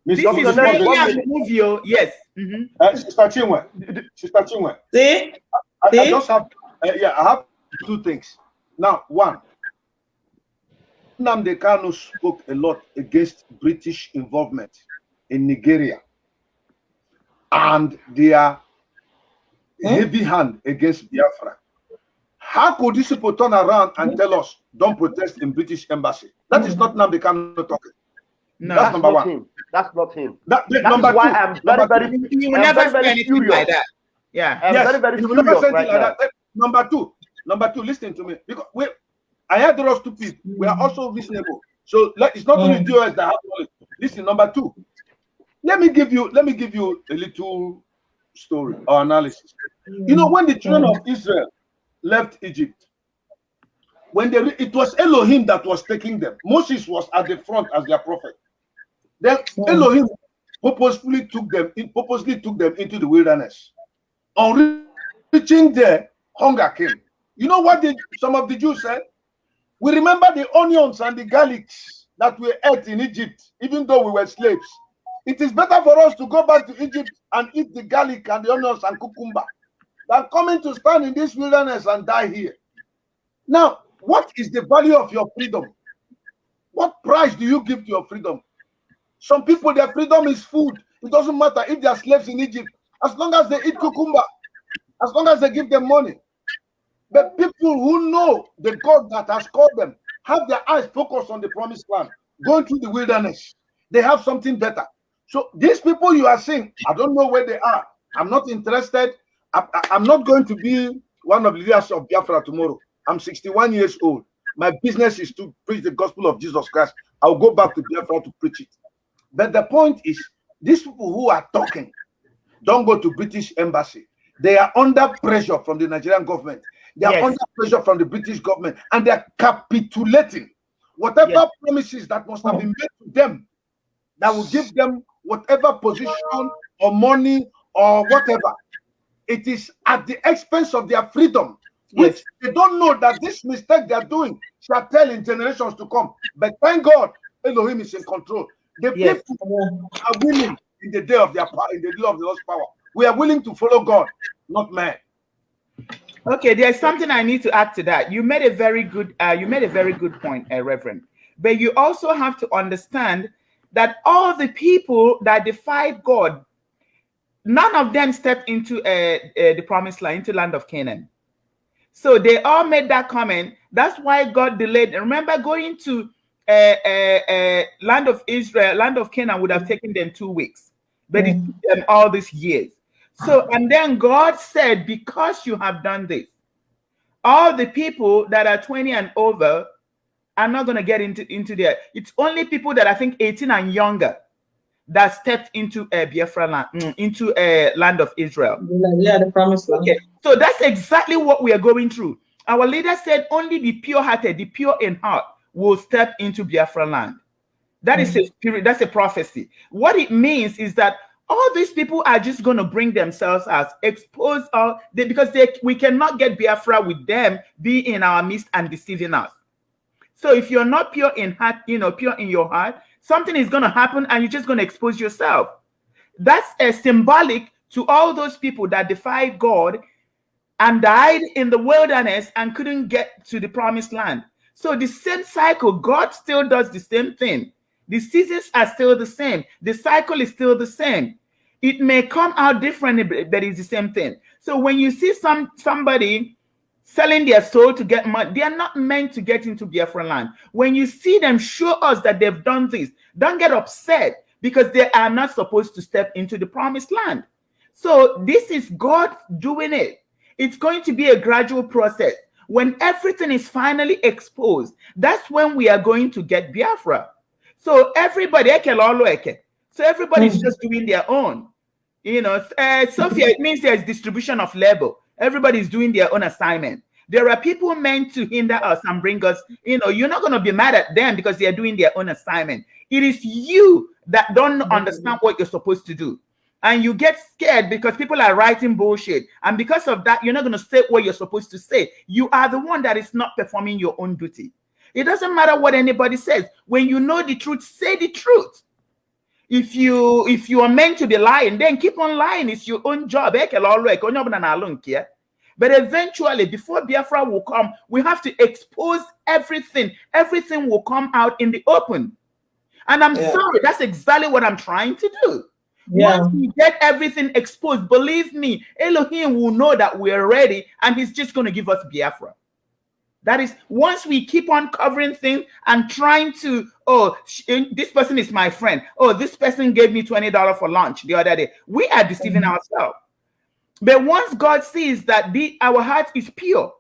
B: This is really a movie. Yes.
F: Sister Chinwe.
A: See?
F: I just have, I have two things. Now, one, Nnamdi Kanu spoke a lot against British involvement in Nigeria and their heavy hand against Biafra. How could these people turn around and tell us, don't protest in British embassy? That is not Nnamdi Kanu talking.
B: No,
E: that's
F: number one.
E: Him. That's not him.
F: That
E: number
F: why
E: two. I'm very,
B: you will never say anything like that. Yeah.
E: I'm very
F: you will never say anything like that. Number two, listen to me. Because I heard those two people. We are also reasonable. So it's not only DOS that have knowledge. Listen, number two. Let me give you a little story or analysis. You know, when the children of Israel left Egypt, when it was Elohim that was taking them. Moses was at the front as their prophet. Then Elohim purposely took them into the wilderness. On reaching there, hunger came. You know what some of the Jews said? We remember the onions and the garlics that we ate in Egypt, even though we were slaves. It is better for us to go back to Egypt and eat the garlic and the onions and cucumber than coming to stand in this wilderness and die here. Now, what is the value of your freedom? What price do you give to your freedom? Some people, their freedom is food. It doesn't matter if they are slaves in Egypt, as long as they eat cucumber, as long as they give them money. But people who know the God that has called them, have their eyes focused on the promised land, going through the wilderness, they have something better. So these people you are seeing, I don't know where they are. I'm not interested. I'm not going to be one of the leaders of Biafra tomorrow. I'm 61 years old. My business is to preach the gospel of Jesus Christ. I'll go back to Biafra to preach it. But the point is, these people who are talking, don't go to British embassy. They are under pressure from the Nigerian government. They are under pressure from the British government, and they are capitulating. Whatever promises that must have been made to them, that will give them whatever position or money or whatever, it is at the expense of their freedom, which they don't know that this mistake they are doing shall tell in generations to come. But thank God, Elohim is in control. The people are willing in the day of their power, in the day of the Lord's power. We are willing to follow God, not man.
B: Okay, there's something I need to add to that. You made a very good point, Reverend. But you also have to understand that all the people that defied God, none of them stepped into the promised land, into land of Canaan. So they all made that comment. That's why God delayed. Remember, going to land of Israel, land of Canaan would have taken them 2 weeks, but it took them all these years. So, and then God said, because you have done this, all the people that are 20 and over are not going to get into there. It's only people that I think 18 and younger that stepped into Biafra land, into land of Israel.
A: Yeah, the promised land.
B: Okay, so that's exactly what we are going through. Our leader said only the pure-hearted, the pure in heart, will step into Biafra land. That is a spirit. That's a prophecy. What it means is that all these people are just going to bring themselves as exposed because we cannot get Biafra with them being in our midst and deceiving us. So if you're not pure in heart, pure in your heart, something is going to happen and you're just going to expose yourself. That's a symbolic to all those people that defied God and died in the wilderness and couldn't get to the promised land. So the same cycle, God still does the same thing. The seasons are still the same. The cycle is still the same. It may come out differently, but it's the same thing. So when you see somebody selling their soul to get money, they are not meant to get into Biafra land. When you see them show us that they've done this, don't get upset because they are not supposed to step into the promised land. So this is God doing it. It's going to be a gradual process. When everything is finally exposed, that's when we are going to get Biafra. So everybody, so everybody's just doing their own. Sophia, it means there's distribution of labor. Everybody's doing their own assignment. There are people meant to hinder us and bring us, you're not going to be mad at them because they're doing their own assignment. It is you that don't understand what you're supposed to do. And you get scared because people are writing bullshit. And because of that, you're not going to say what you're supposed to say. You are the one that is not performing your own duty. It doesn't matter what anybody says. When you know the truth, say the truth. If you are meant to be lying, then keep on lying. It's your own job. But eventually, before Biafra will come, we have to expose everything. Everything will come out in the open. And I'm sorry, that's exactly what I'm trying to do. Yeah. Once we get everything exposed, believe me, Elohim will know that we're ready and he's just going to give us Biafra. That is, once we keep on covering things and trying to, this person is my friend. Oh, this person gave me $20 for lunch the other day. We are deceiving ourselves. But once God sees that our heart is pure,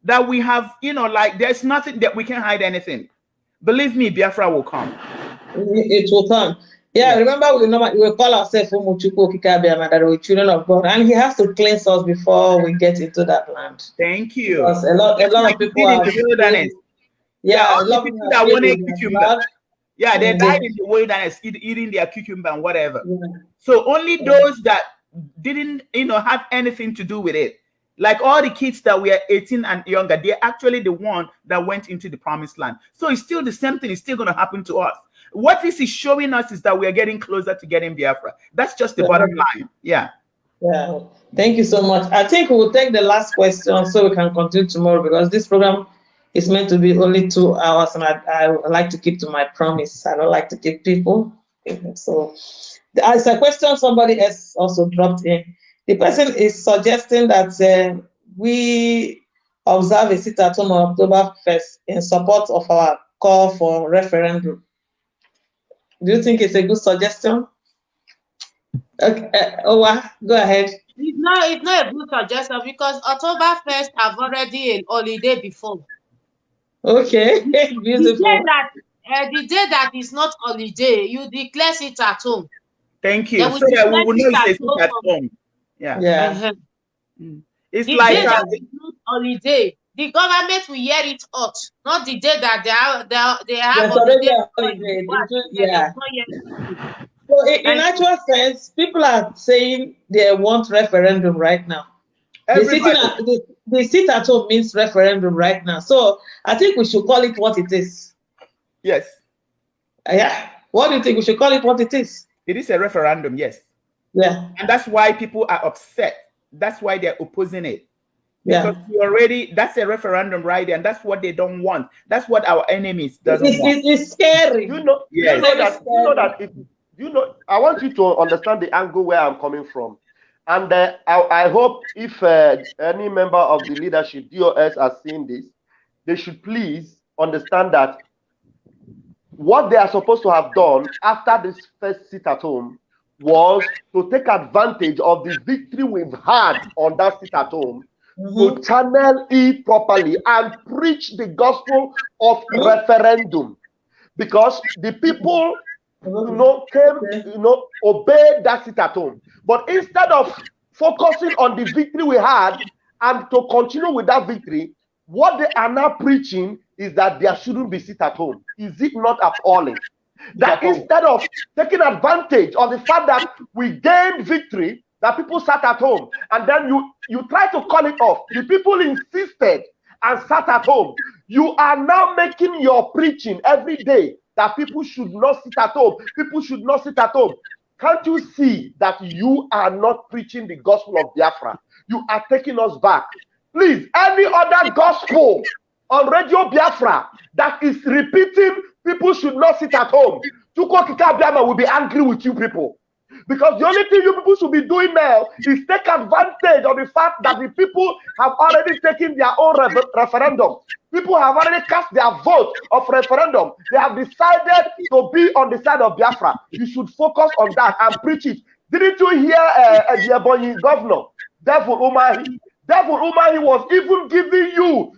B: that we have, there's nothing that we can hide anything. Believe me, Biafra will come.
A: It will come. Yeah, remember we call ourselves Umuchukwu Kikabiama, that we're children of God, and He has to cleanse us before we get into that land.
B: Thank you.
A: Because a lot of people are
B: in the wilderness. Yeah, a lot of people that wanted cucumber. Yeah, they died in the wilderness eating their cucumber and whatever. Yeah. So only those that didn't, have anything to do with it, like all the kids that were 18 and younger, they're actually the one that went into the promised land. So it's still the same thing. It's still going to happen to us. What this is showing us is that we are getting closer to getting Biafra. That's just the bottom line. Yeah.
A: Yeah. Thank you so much. I think we'll take the last question so we can continue tomorrow, because this program is meant to be only 2 hours, and I like to keep to my promise. I don't like to keep people. So as a question somebody else also dropped in, the person is suggesting that we observe a sit-at-home on October 1st in support of our call for referendum. Do you think it's a good suggestion? Okay, Owa, go ahead.
C: It's not a good suggestion because October 1st have already a holiday before.
A: Okay, beautiful.
C: The day that is not holiday, you declare it at home.
B: Thank you. So that we will know it's at home. Yeah.
A: Yeah.
B: It's
C: the
B: like
C: day that is not holiday. The government will hear it out, not the day that they have holiday.
A: Yeah. So in actual sense, people are saying they want referendum right now. The sit at home means referendum right now. So I think we should call it what it is.
B: Yes.
A: Yeah. What do you think? We should call it what it is.
B: It is a referendum, yes.
A: Yeah.
B: And that's why people are upset. That's why they're opposing it. Because that's a referendum right there, and that's what they don't want. That's what our enemies doesn't want.
A: It's scary.
E: I want you to understand the angle where I'm coming from. And I hope if any member of the leadership, DOS, are seeing this, they should please understand that what they are supposed to have done after this first sit at home was to take advantage of the victory we've had on that sit at home, to channel it properly and preach the gospel of referendum, because the people obeyed that sit at home. But instead of focusing on the victory we had and to continue with that victory, what they are now preaching is that there shouldn't be sit at home. Is it not appalling? That instead of taking advantage of the fact that we gained victory, that people sat at home, and then you try to call it off. The people insisted and sat at home. You are now making your preaching every day that people should not sit at home. People should not sit at home. Can't you see that you are not preaching the gospel of Biafra? You are taking us back. Please, any other gospel on Radio Biafra that is repeating people should not sit at home, Chukwu Okike Abiama will be angry with you people. Because the only thing you people should be doing now is take advantage of the fact that the people have already taken their own referendum. People have already cast their vote of referendum. They have decided to be on the side of Biafra. You should focus on that and preach it. Didn't you hear the Ebonyi governor, Devil Umahi? Devil Umahi was even giving you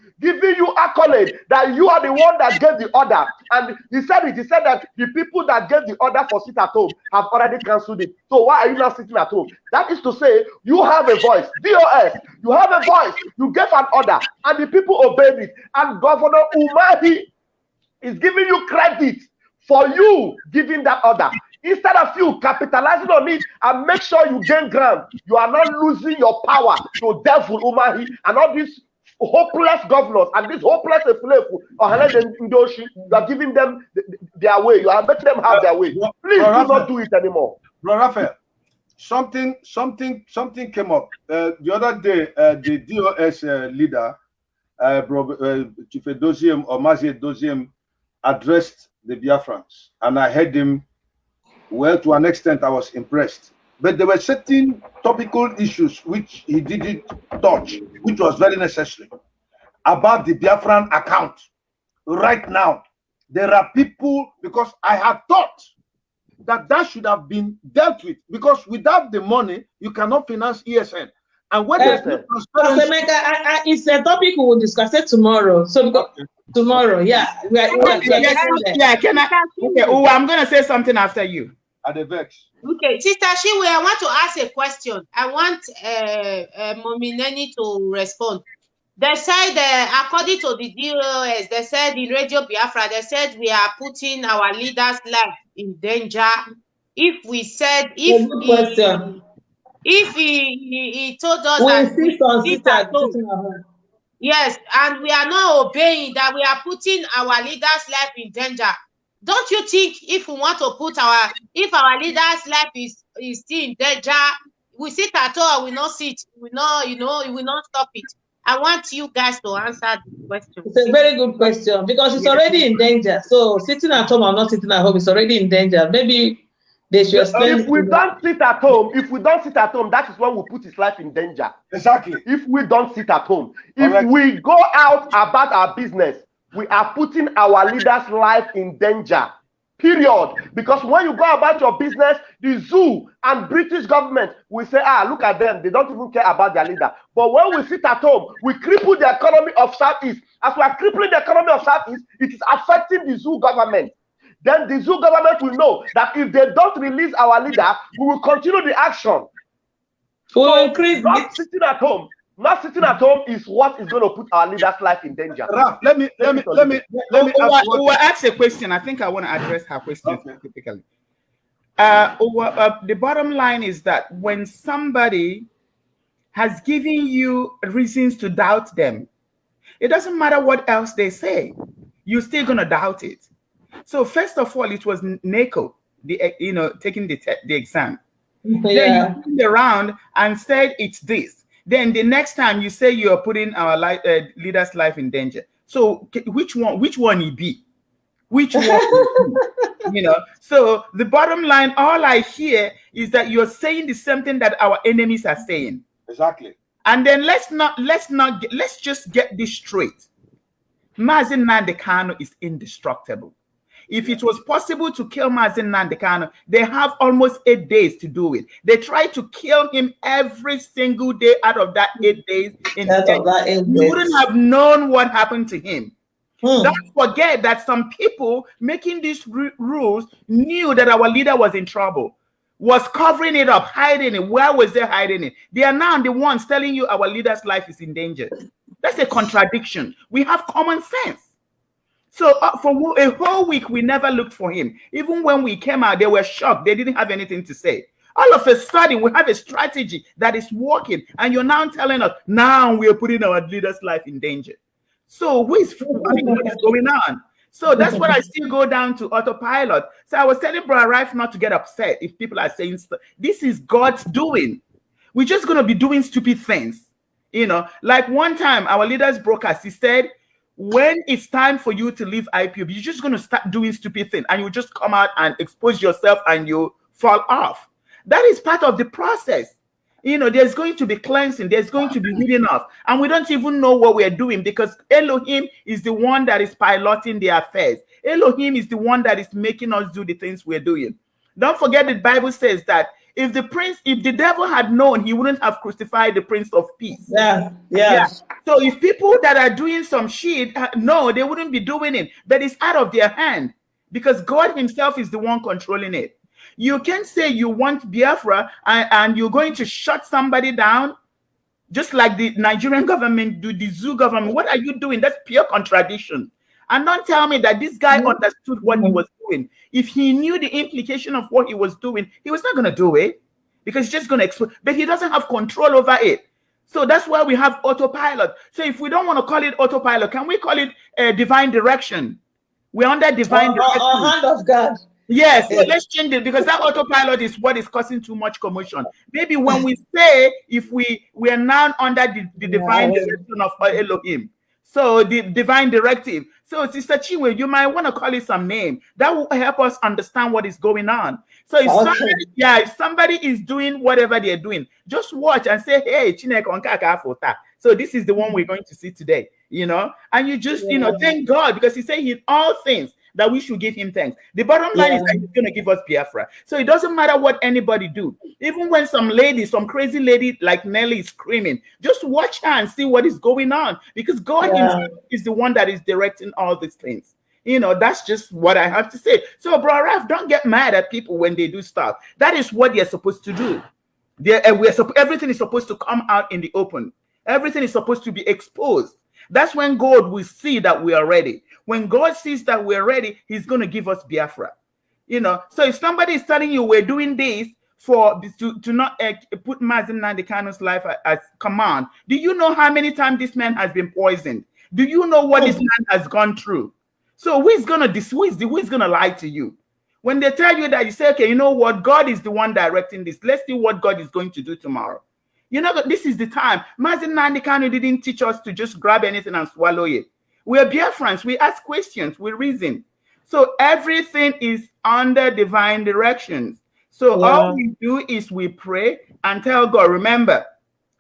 E: accolade that you are the one that gave the order. And he said that the people that gave the order for sit at home have already cancelled it. So why are you not sitting at home? That is to say, you have a voice. DOS, you have a voice. You gave an order and the people obeyed it. And Governor Umahi is giving you credit for you giving that order. Instead of you capitalizing on it and make sure you gain ground, you are not losing your power to Devil Umahi and all these hopeless governors and this hopeless you are giving them their way. You are making them have their way. Please do not do it anymore.
F: Bro Raphael, something came up the other day. The DOS leader, Chief Doziem or Mazi Doziem, addressed the Biafrans, and I heard him. Well, to an extent, I was impressed. But there were certain topical issues which he didn't touch, which was very necessary. About the Biafran account. Right now, there are people, because I had thought that should have been dealt with, because without the money, you cannot finance ESN. And when there's no transparency,
A: it's a topic we will discuss it tomorrow. So tomorrow, yeah.
B: I'm going to say something after you.
F: At the vex.
C: Okay, Sister Shiwe, I want to ask a question. I want Mommy Neni to respond. They said, according to the DOS, they said in Radio Biafra, they said we are putting our leaders' life in danger. If we said, if he told us that yes, and we are not obeying, that we are putting our leaders' life in danger. Don't you think if we want to put our leaders' life is still in danger, we sit at all, we not sit, we not, we will not stop it? I want you guys to answer the question.
A: It's a very good question because it's already in danger. So sitting at home or not sitting at home is already in danger. Maybe they should explain.
E: If we don't sit at home, that is when we put his life in danger.
F: Exactly.
E: If we don't sit at home, if we go out about our business, we are putting our leaders' life in danger. Period. Because when you go about your business, the zoo and British government will say, look at them. They don't even care about their leader. But when we sit at home, we cripple the economy of Southeast. As we are crippling the economy of Southeast, it is affecting the zoo government. Then the zoo government will know that if they don't release our leader, we will continue the action.
A: So increase
E: not sitting at home. Not sitting at home is what is going to put our leader's life in danger.
F: Raf, let me
B: ask a question. I think I want to address her question specifically. The bottom line is that when somebody has given you reasons to doubt them, it doesn't matter what else they say, you're still going to doubt it. So first of all, it was NACO, taking the exam. Yeah. Then you turned around and said it's this. Then the next time you say you are putting our leader's life in danger. So which one he be? Which one? So the bottom line, all I hear is that you're saying the same thing that our enemies are saying.
F: Exactly.
B: And then let's just get this straight. Mazi Nnamdi Kanu is indestructible. If it was possible to kill Mazi Nnamdi Kanu, they have almost 8 days to do it. They tried to kill him every single day out of that 8 days. You wouldn't have known what happened to him. Don't forget that some people making these rules knew that our leader was in trouble, was covering it up, hiding it. Where was they hiding it? They are now the ones telling you our leader's life is in danger. That's a contradiction. We have common sense. So for a whole week, we never looked for him. Even when we came out, they were shocked. They didn't have anything to say. All of a sudden, we have a strategy that is working. And you're now telling us, now we are putting our leader's life in danger. So what is going on? So that's what I still go down to autopilot. So I was telling Brother Rife not to get upset if people are saying stuff. This is God's doing. We're just going to be doing stupid things. You know, like one time our leaders broadcast, he said, when it's time for you to leave IPOB, you're just going to start doing stupid things and you just come out and expose yourself and you fall off. That is part of the process. You know, there's going to be cleansing. There's going to be weeding off. And we don't even know what we're doing because Elohim is the one that is piloting the affairs. Elohim is the one that is making us do the things we're doing. Don't forget the Bible says that if the devil had known, he wouldn't have crucified the Prince of Peace. Yeah. So if people that are doing some shit, no, they wouldn't be doing it. But it's out of their hand because God himself is the one controlling it. You can say you want Biafra and you're going to shut somebody down, just like the Nigerian government do, the zoo government. What are you doing? That's pure contradiction. And don't tell me that this guy understood what he was doing. If he knew the implication of what he was doing, he was not going to do it because he's just going to explode. But he doesn't have control over it. So that's why we have autopilot. So if we don't want to call it autopilot, can we call it divine direction? We're under divine direction.
A: Or hand of God.
B: Yes, let's change it because that autopilot is what is causing too much commotion. Maybe when we say if we are now under the divine direction of Elohim, so the divine directive. So Sister Chinwe, you might want to call it some name that will help us understand what is going on. So if somebody is doing whatever they're doing, just watch and say, hey, Chineke onkaka afota. So this is the one we're going to see today, you know, and you just, you know, thank God because he said in all things that we should give him thanks. The bottom line is that he's going to give us Biafra. So it doesn't matter what anybody do. Even when some crazy lady like Nelly is screaming, just watch her and see what is going on because God himself is the one that is directing all these things. You know, that's just what I have to say. So, Bro Raf, don't get mad at people when they do stuff. That is what they're supposed to do. Everything is supposed to come out in the open. Everything is supposed to be exposed. That's when God will see that we are ready. When God sees that we're ready, he's going to give us Biafra. You know, so if somebody is telling you we're doing this to not put Mazi Nnamdi Kanu's life as command, do you know how many times this man has been poisoned? Do you know what this man has gone through? So who is gonna lie to you? When they tell you that, you say, okay, you know what? God is the one directing this. Let's see what God is going to do tomorrow. You know, this is the time. Mazi Nnamdi Kanu didn't teach us to just grab anything and swallow it. We're Biafrans. We ask questions. We reason. So everything is under divine directions. So all we do is we pray and tell God, remember,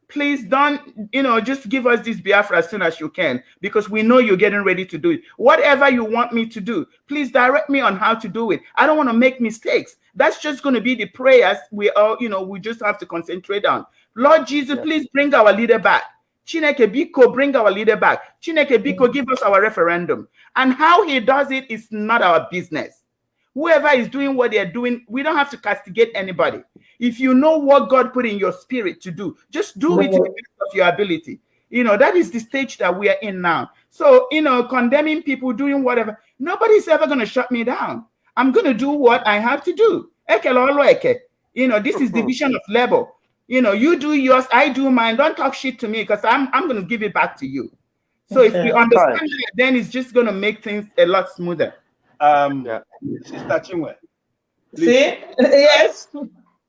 B: please don't, you know, just give us this Biafra as soon as you can, because we know you're getting ready to do it. Whatever you want me to do, please direct me on how to do it. I don't want to make mistakes. That's just going to be the prayers we all, you know, we just have to concentrate on. Lord Jesus, please bring our leader back. Chineke Biko, bring our leader back. Chineke Biko, give us our referendum. And how he does it is not our business. Whoever is doing what they're doing, we don't have to castigate anybody. If you know what God put in your spirit to do, just do it to the best of your ability. You know, that is the stage that we are in now. So, you know, condemning people doing whatever, nobody's ever going to shut me down. I'm going to do what I have to do. You know, this is division of labor. You know, you do yours, I do mine. Don't talk shit to me because I'm going to give it back to you. So if we understand that, then it's just going to make things a lot smoother.
F: Sister Chinwe.
A: See? Yes.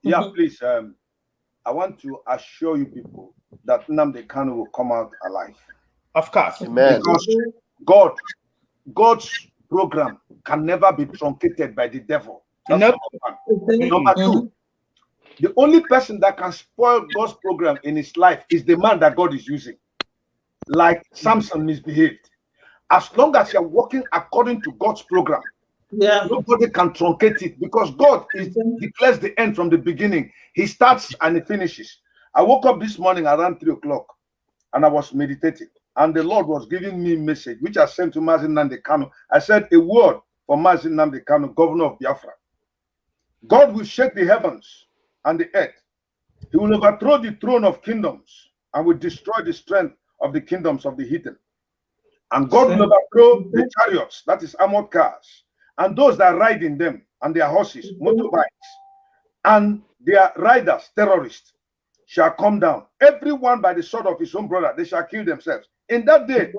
F: Yeah, please. I want to assure you people that Nnamdi Kanu will come out alive.
B: Of course.
E: Amen.
F: Because God's program can never be truncated by the devil. That's number two. The only person that can spoil God's program in his life is the man that God is using. Like Samson misbehaved. As long as you're working according to God's program, nobody can truncate it because God declares the end from the beginning. He starts and he finishes. I woke up this morning around 3 o'clock and I was meditating. And the Lord was giving me a message, which I sent to Mazi Nnamdi Kanu. I said a word for Mazi Nnamdi Kanu, governor of Biafra. God will shake the heavens and the earth. He will overthrow the throne of kingdoms and will destroy the strength of the kingdoms of the heathen. And God will overthrow the chariots, that is armored cars, and those that ride in them, and their horses, motorbikes, and their riders, terrorists, shall come down. Everyone by the sword of his own brother, they shall kill themselves. In that day,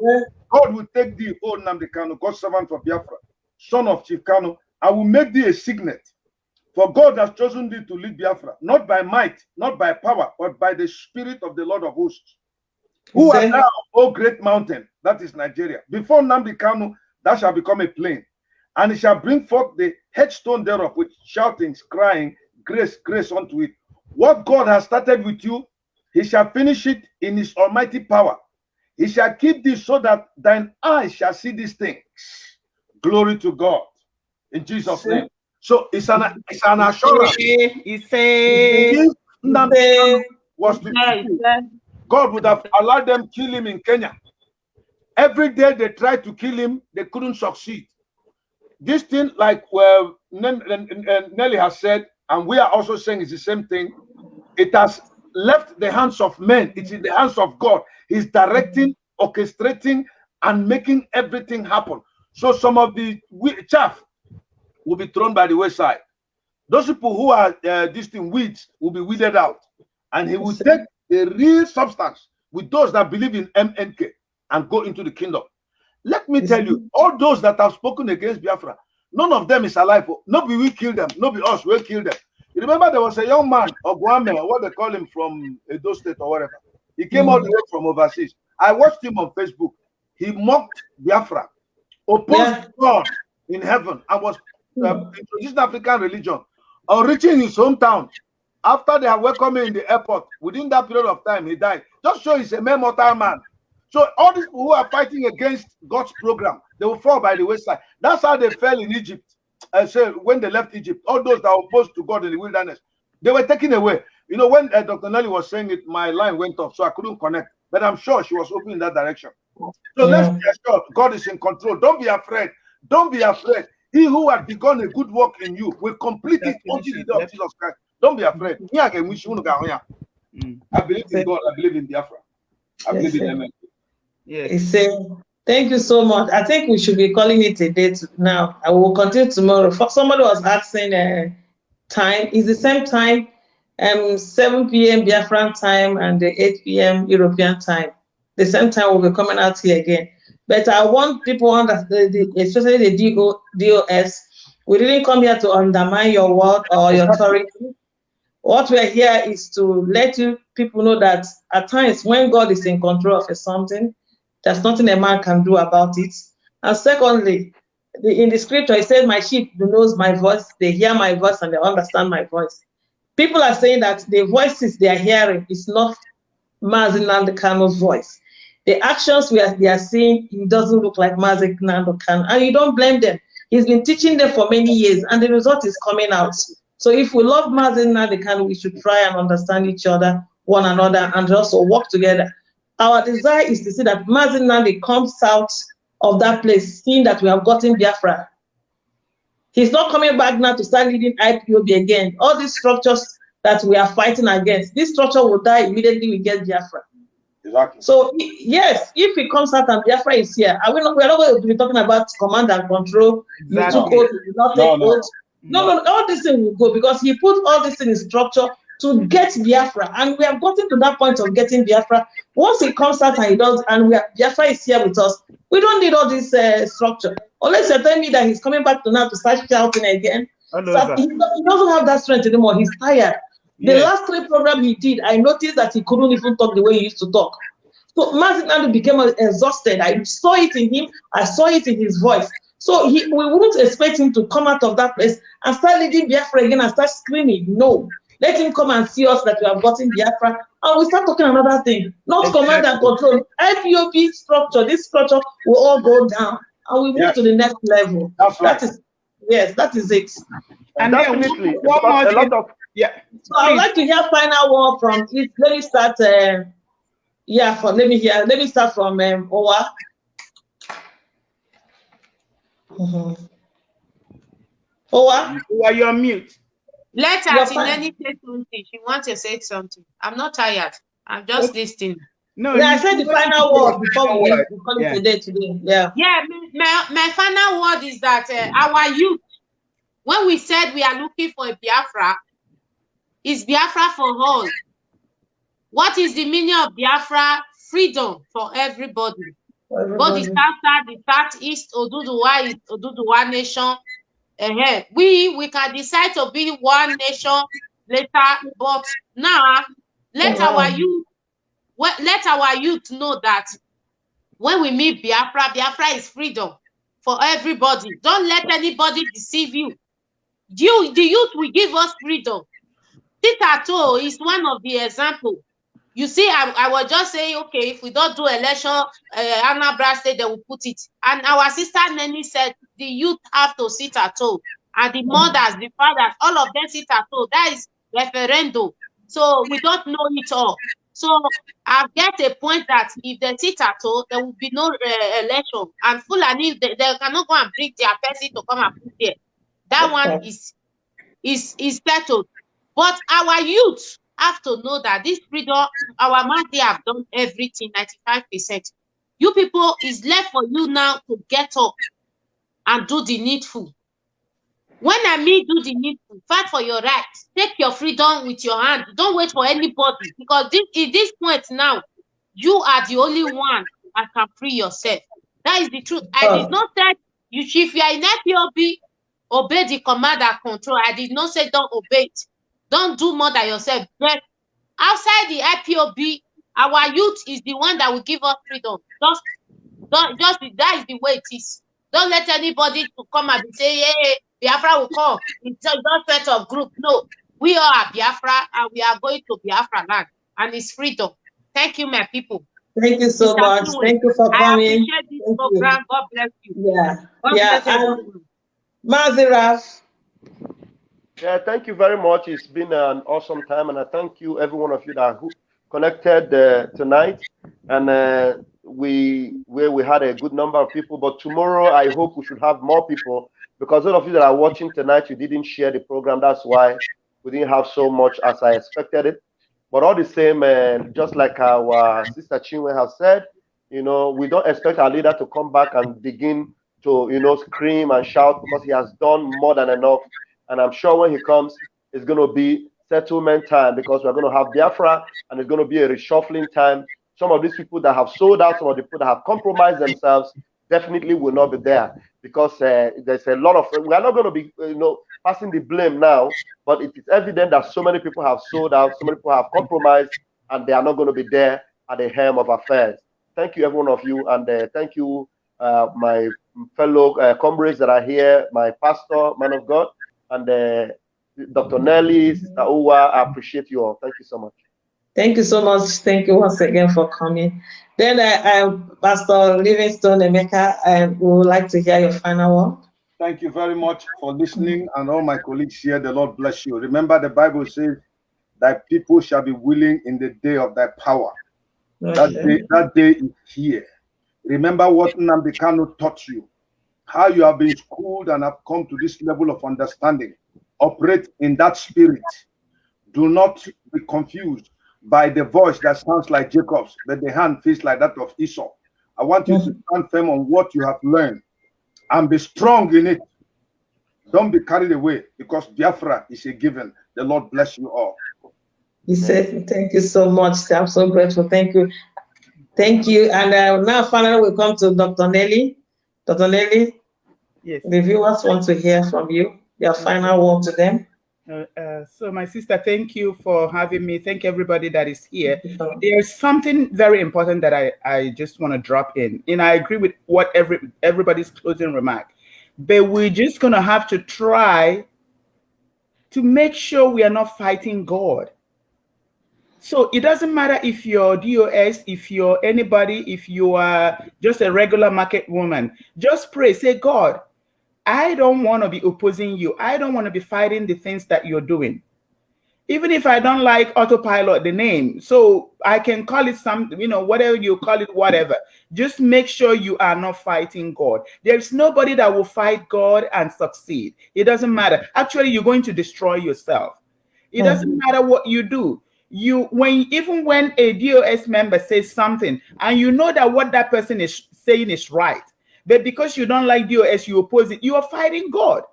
F: God will take thee, O Nnamdi Kanu, God's servant of Biafra, son of Chief Kanu. I will make thee a signet. For God has chosen thee to lead Biafra, not by might, not by power, but by the Spirit of the Lord of hosts. Who art thou, O great mountain? That is Nigeria. Before Nnamdi Kanu, that shall become a plain. And it shall bring forth the headstone thereof with shoutings, crying, grace, grace unto it. What God has started with you, he shall finish it in his almighty power. He shall keep thee so that thine eyes shall see these things. Glory to God. In Jesus' name. So it's an assurance. If Nnamdi was God would have allowed them kill him in Kenya. Every day they tried to kill him, they couldn't succeed. This thing, like Nelly has said, and we are also saying it's the same thing, it has left the hands of men. It's in the hands of God. He's directing, orchestrating, and making everything happen. So some of the chaff will be thrown by the wayside. Those people who are weeds will be weeded out. And he will take the real substance with those that believe in MNK and go into the kingdom. Let me tell you, all those that have spoken against Biafra, none of them is alive. Nobody will kill them. Nobody us will kill them. You remember there was a young man, or Guame, or what they call him, from Edo State or whatever. He came all the way from overseas. I watched him on Facebook. He mocked Biafra, opposed God in heaven, and was introducing African religion. On reaching his hometown, after they have welcomed him in the airport, within that period of time, he died. Just show he's a mere mortal man. So all these people who are fighting against God's program, they will fall by the wayside. That's how they fell in Egypt. So when they left Egypt, all those that were opposed to God in the wilderness, they were taken away. You know, when Dr. Nelly was saying it, my line went off, so I couldn't connect. But I'm sure she was open in that direction. So let's be assured, God is in control. Don't be afraid. Don't be afraid. He who had begun a good work in you will complete it until the day of Jesus Christ. Don't be afraid. I believe in God. I believe in Biafra. I believe in Amen.
A: Yes. Thank you so much. I think we should be calling it a day now. I will continue tomorrow. Somebody was asking time. It's the same time, 7 p.m. Biafran time and 8 p.m. European time. The same time we'll be coming out here again. But I want people, especially the DOS, we didn't come here to undermine your word or your authority. What we're here is to let you people know that at times when God is in control of something, there's nothing a man can do about it. And secondly, in the scripture, it says, my sheep knows my voice, they hear my voice and they understand my voice. People are saying that the voices they are hearing is not Mazi Nnamdi Kanu's voice. The actions they are seeing, it doesn't look like Mazi Nnamdi Kanu. And you don't blame them. He's been teaching them for many years and the result is coming out. So if we love Mazi Nnamdi Kanu, we should try and understand each other, one another, and also work together. Our desire is to see that Mazi Nnamdi comes out of that place, seeing that we have gotten Biafra. He's not coming back now to start leading IPOB again. All these structures that we are fighting against, this structure will die immediately we get Biafra.
F: Exactly.
A: So yes, if he comes out and Biafra is here, we're not going to be talking about command and control.
B: Exactly.
A: You took oath, you not take oath. No, all this thing will go because he put all this in structure to get Biafra, and we have gotten to that point of getting Biafra. Once he comes out and he does, and Biafra is here with us, we don't need all this structure. Unless you're telling me that he's coming back to now to start shouting again. So he doesn't have that strength anymore. He's tired. The last 3 programs he did, I noticed that he couldn't even talk the way he used to talk. So Mazi Nnamdi became exhausted. I saw it in him. I saw it in his voice. So we wouldn't expect him to come out of that place and start leading Biafra again and start screaming. No. Let him come and see us that we have gotten Biafra, and we start talking another thing. Not command and control. IPOB structure, this structure will all go down, and we move to the next level.
F: That's right.
A: That is it.
E: And definitely, one more a lot of
A: So I would like to hear final word from it. Let me start. Let me start from Owa. Owa,
B: you're on mute.
C: Let Auntie Nelly say something. She wants to say something. I'm not tired. I'm just listening.
B: No,
A: yeah, I said the final word before we call it today. Yeah.
C: Yeah, my final word is that our youth, when we said we are looking for a Biafra, is Biafra for all. What is the meaning of Biafra? Freedom for everybody. Both the South, the Southeast, Oduduwa nation. We can decide to be one nation later, but now let our youth know that when we meet Biafra is freedom for everybody. Don't let anybody deceive you. The youth will give us freedom. Titato is one of the examples. You see, I was just saying, okay, if we don't do election, Anambra State, they will put it. And our sister Nenny said the youth have to sit at home. And the mothers, the fathers, all of them sit at home. That is referendum. So we don't know it all. So I get a point that if they sit at home, there will be no election. And Fulani, they cannot go and bring their person to come and put there. That one is settled. But our youth have to know that this freedom, our man, they have done everything, 95%. You people, is left for you now to get up and do the needful. When I mean do the needful, fight for your rights. Take your freedom with your hand. Don't wait for anybody. Because at this point now, you are the only one that can free yourself. That is the truth. I did not say, if you are in IPOB, obey the command and control. I did not say don't obey it. Don't do more than yourself. But outside the IPOB, our youth is the one that will give us freedom. That is the way it is. Don't let anybody to come and say, hey, Biafra will come. It's just set of group. No, we are Biafra and we are going to Biafra land. And it's freedom. Thank you, my people.
A: Thank you so much. Thank you for coming.
C: I appreciate this program. God bless you.
A: Yeah. Maziraf.
E: Yeah, thank you very much. It's been an awesome time, and I thank you, every one of you that connected tonight. And we had a good number of people, but tomorrow I hope we should have more people, because those of you that are watching tonight, you didn't share the program. That's why we didn't have so much as I expected it. But all the same, just like our sister Chinwe has said, we don't expect our leader to come back and begin to, scream and shout, because he has done more than enough. And I'm sure when he comes, it's going to be settlement time, because we're going to have Biafra, and it's going to be a reshuffling time. Some of these people that have sold out, some of the people that have compromised themselves, definitely will not be there, because there's a lot of, we are not going to be, passing the blame now, but it is evident that so many people have sold out, so many people have compromised, and they are not going to be there at the helm of affairs. Thank you, every one of you, and thank you, my fellow comrades that are here, my pastor, man of God, and Dr. Nelly, Sister Uwa. I appreciate you all. Thank you so much.
A: Thank you so much. Thank you once again for coming. Then Pastor Livingstone Emeka, we would like to hear your final word.
F: Thank you very much for listening, and all my colleagues here. The Lord bless you. Remember, the Bible says that people shall be willing in the day of thy power. Okay. That day is here. Remember what Nnamdi Kanu taught you, how you have been schooled and have come to this level of understanding. Operate in that spirit. Do not be confused by the voice that sounds like Jacob's, but the hand feels like that of Esau. I want you to stand firm on what you have learned and be strong in it. Don't be carried away, because Biafra is a given. The Lord bless you all.
A: He said, thank you so much. I'm so grateful. Thank you. Thank you. And now finally we come to Dr. Nelly. Dr. Nelly,
B: yes.
A: The viewers want to hear from you. Your final word to them.
B: So my sister, thank you for having me. Thank everybody that is here. There's something very important that I just want to drop in. And I agree with what everybody's closing remark. But we're just going to have to try to make sure we are not fighting God. So it doesn't matter if you're DOS, if you're anybody, if you are just a regular market woman. Just pray. Say, God, I don't want to be opposing you. I don't want to be fighting the things that you're doing. Even if I don't like autopilot, the name, so I can call it something, whatever you call it, whatever. Just make sure you are not fighting God. There's nobody that will fight God and succeed. It doesn't matter. Actually, you're going to destroy yourself. It doesn't matter what you do. even when a DOS member says something and you know that what that person is saying is right, but because you don't like DOS, you oppose it, you are fighting God.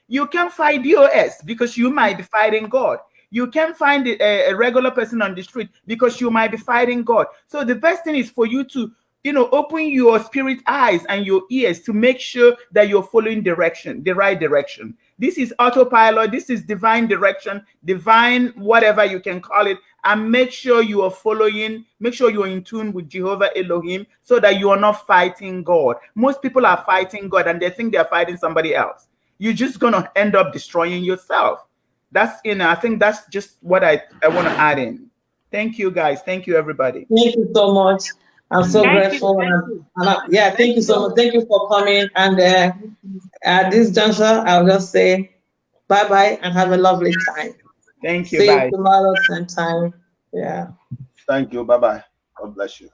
B: You can't fight DOS because you might be fighting God. You can't find a regular person on the street because you might be fighting God. So the best thing is for you to, open your spirit eyes and your ears to make sure that you're following the right direction. This is autopilot. This is divine direction, divine whatever you can call it. And make sure you are following, make sure you're in tune with Jehovah Elohim so that you are not fighting God. Most people are fighting God and they think they're fighting somebody else. You're just going to end up destroying yourself. That's, I think that's just what I want to add in. Thank you, guys. Thank you, everybody.
A: Thank you so much. I'm so grateful. Thank you so much. Thank you for coming. And at this juncture, I'll just say bye-bye and have a lovely time.
B: Thank you.
A: See
B: bye.
A: you tomorrow, same time. Yeah.
F: Thank you. Bye-bye. God bless you.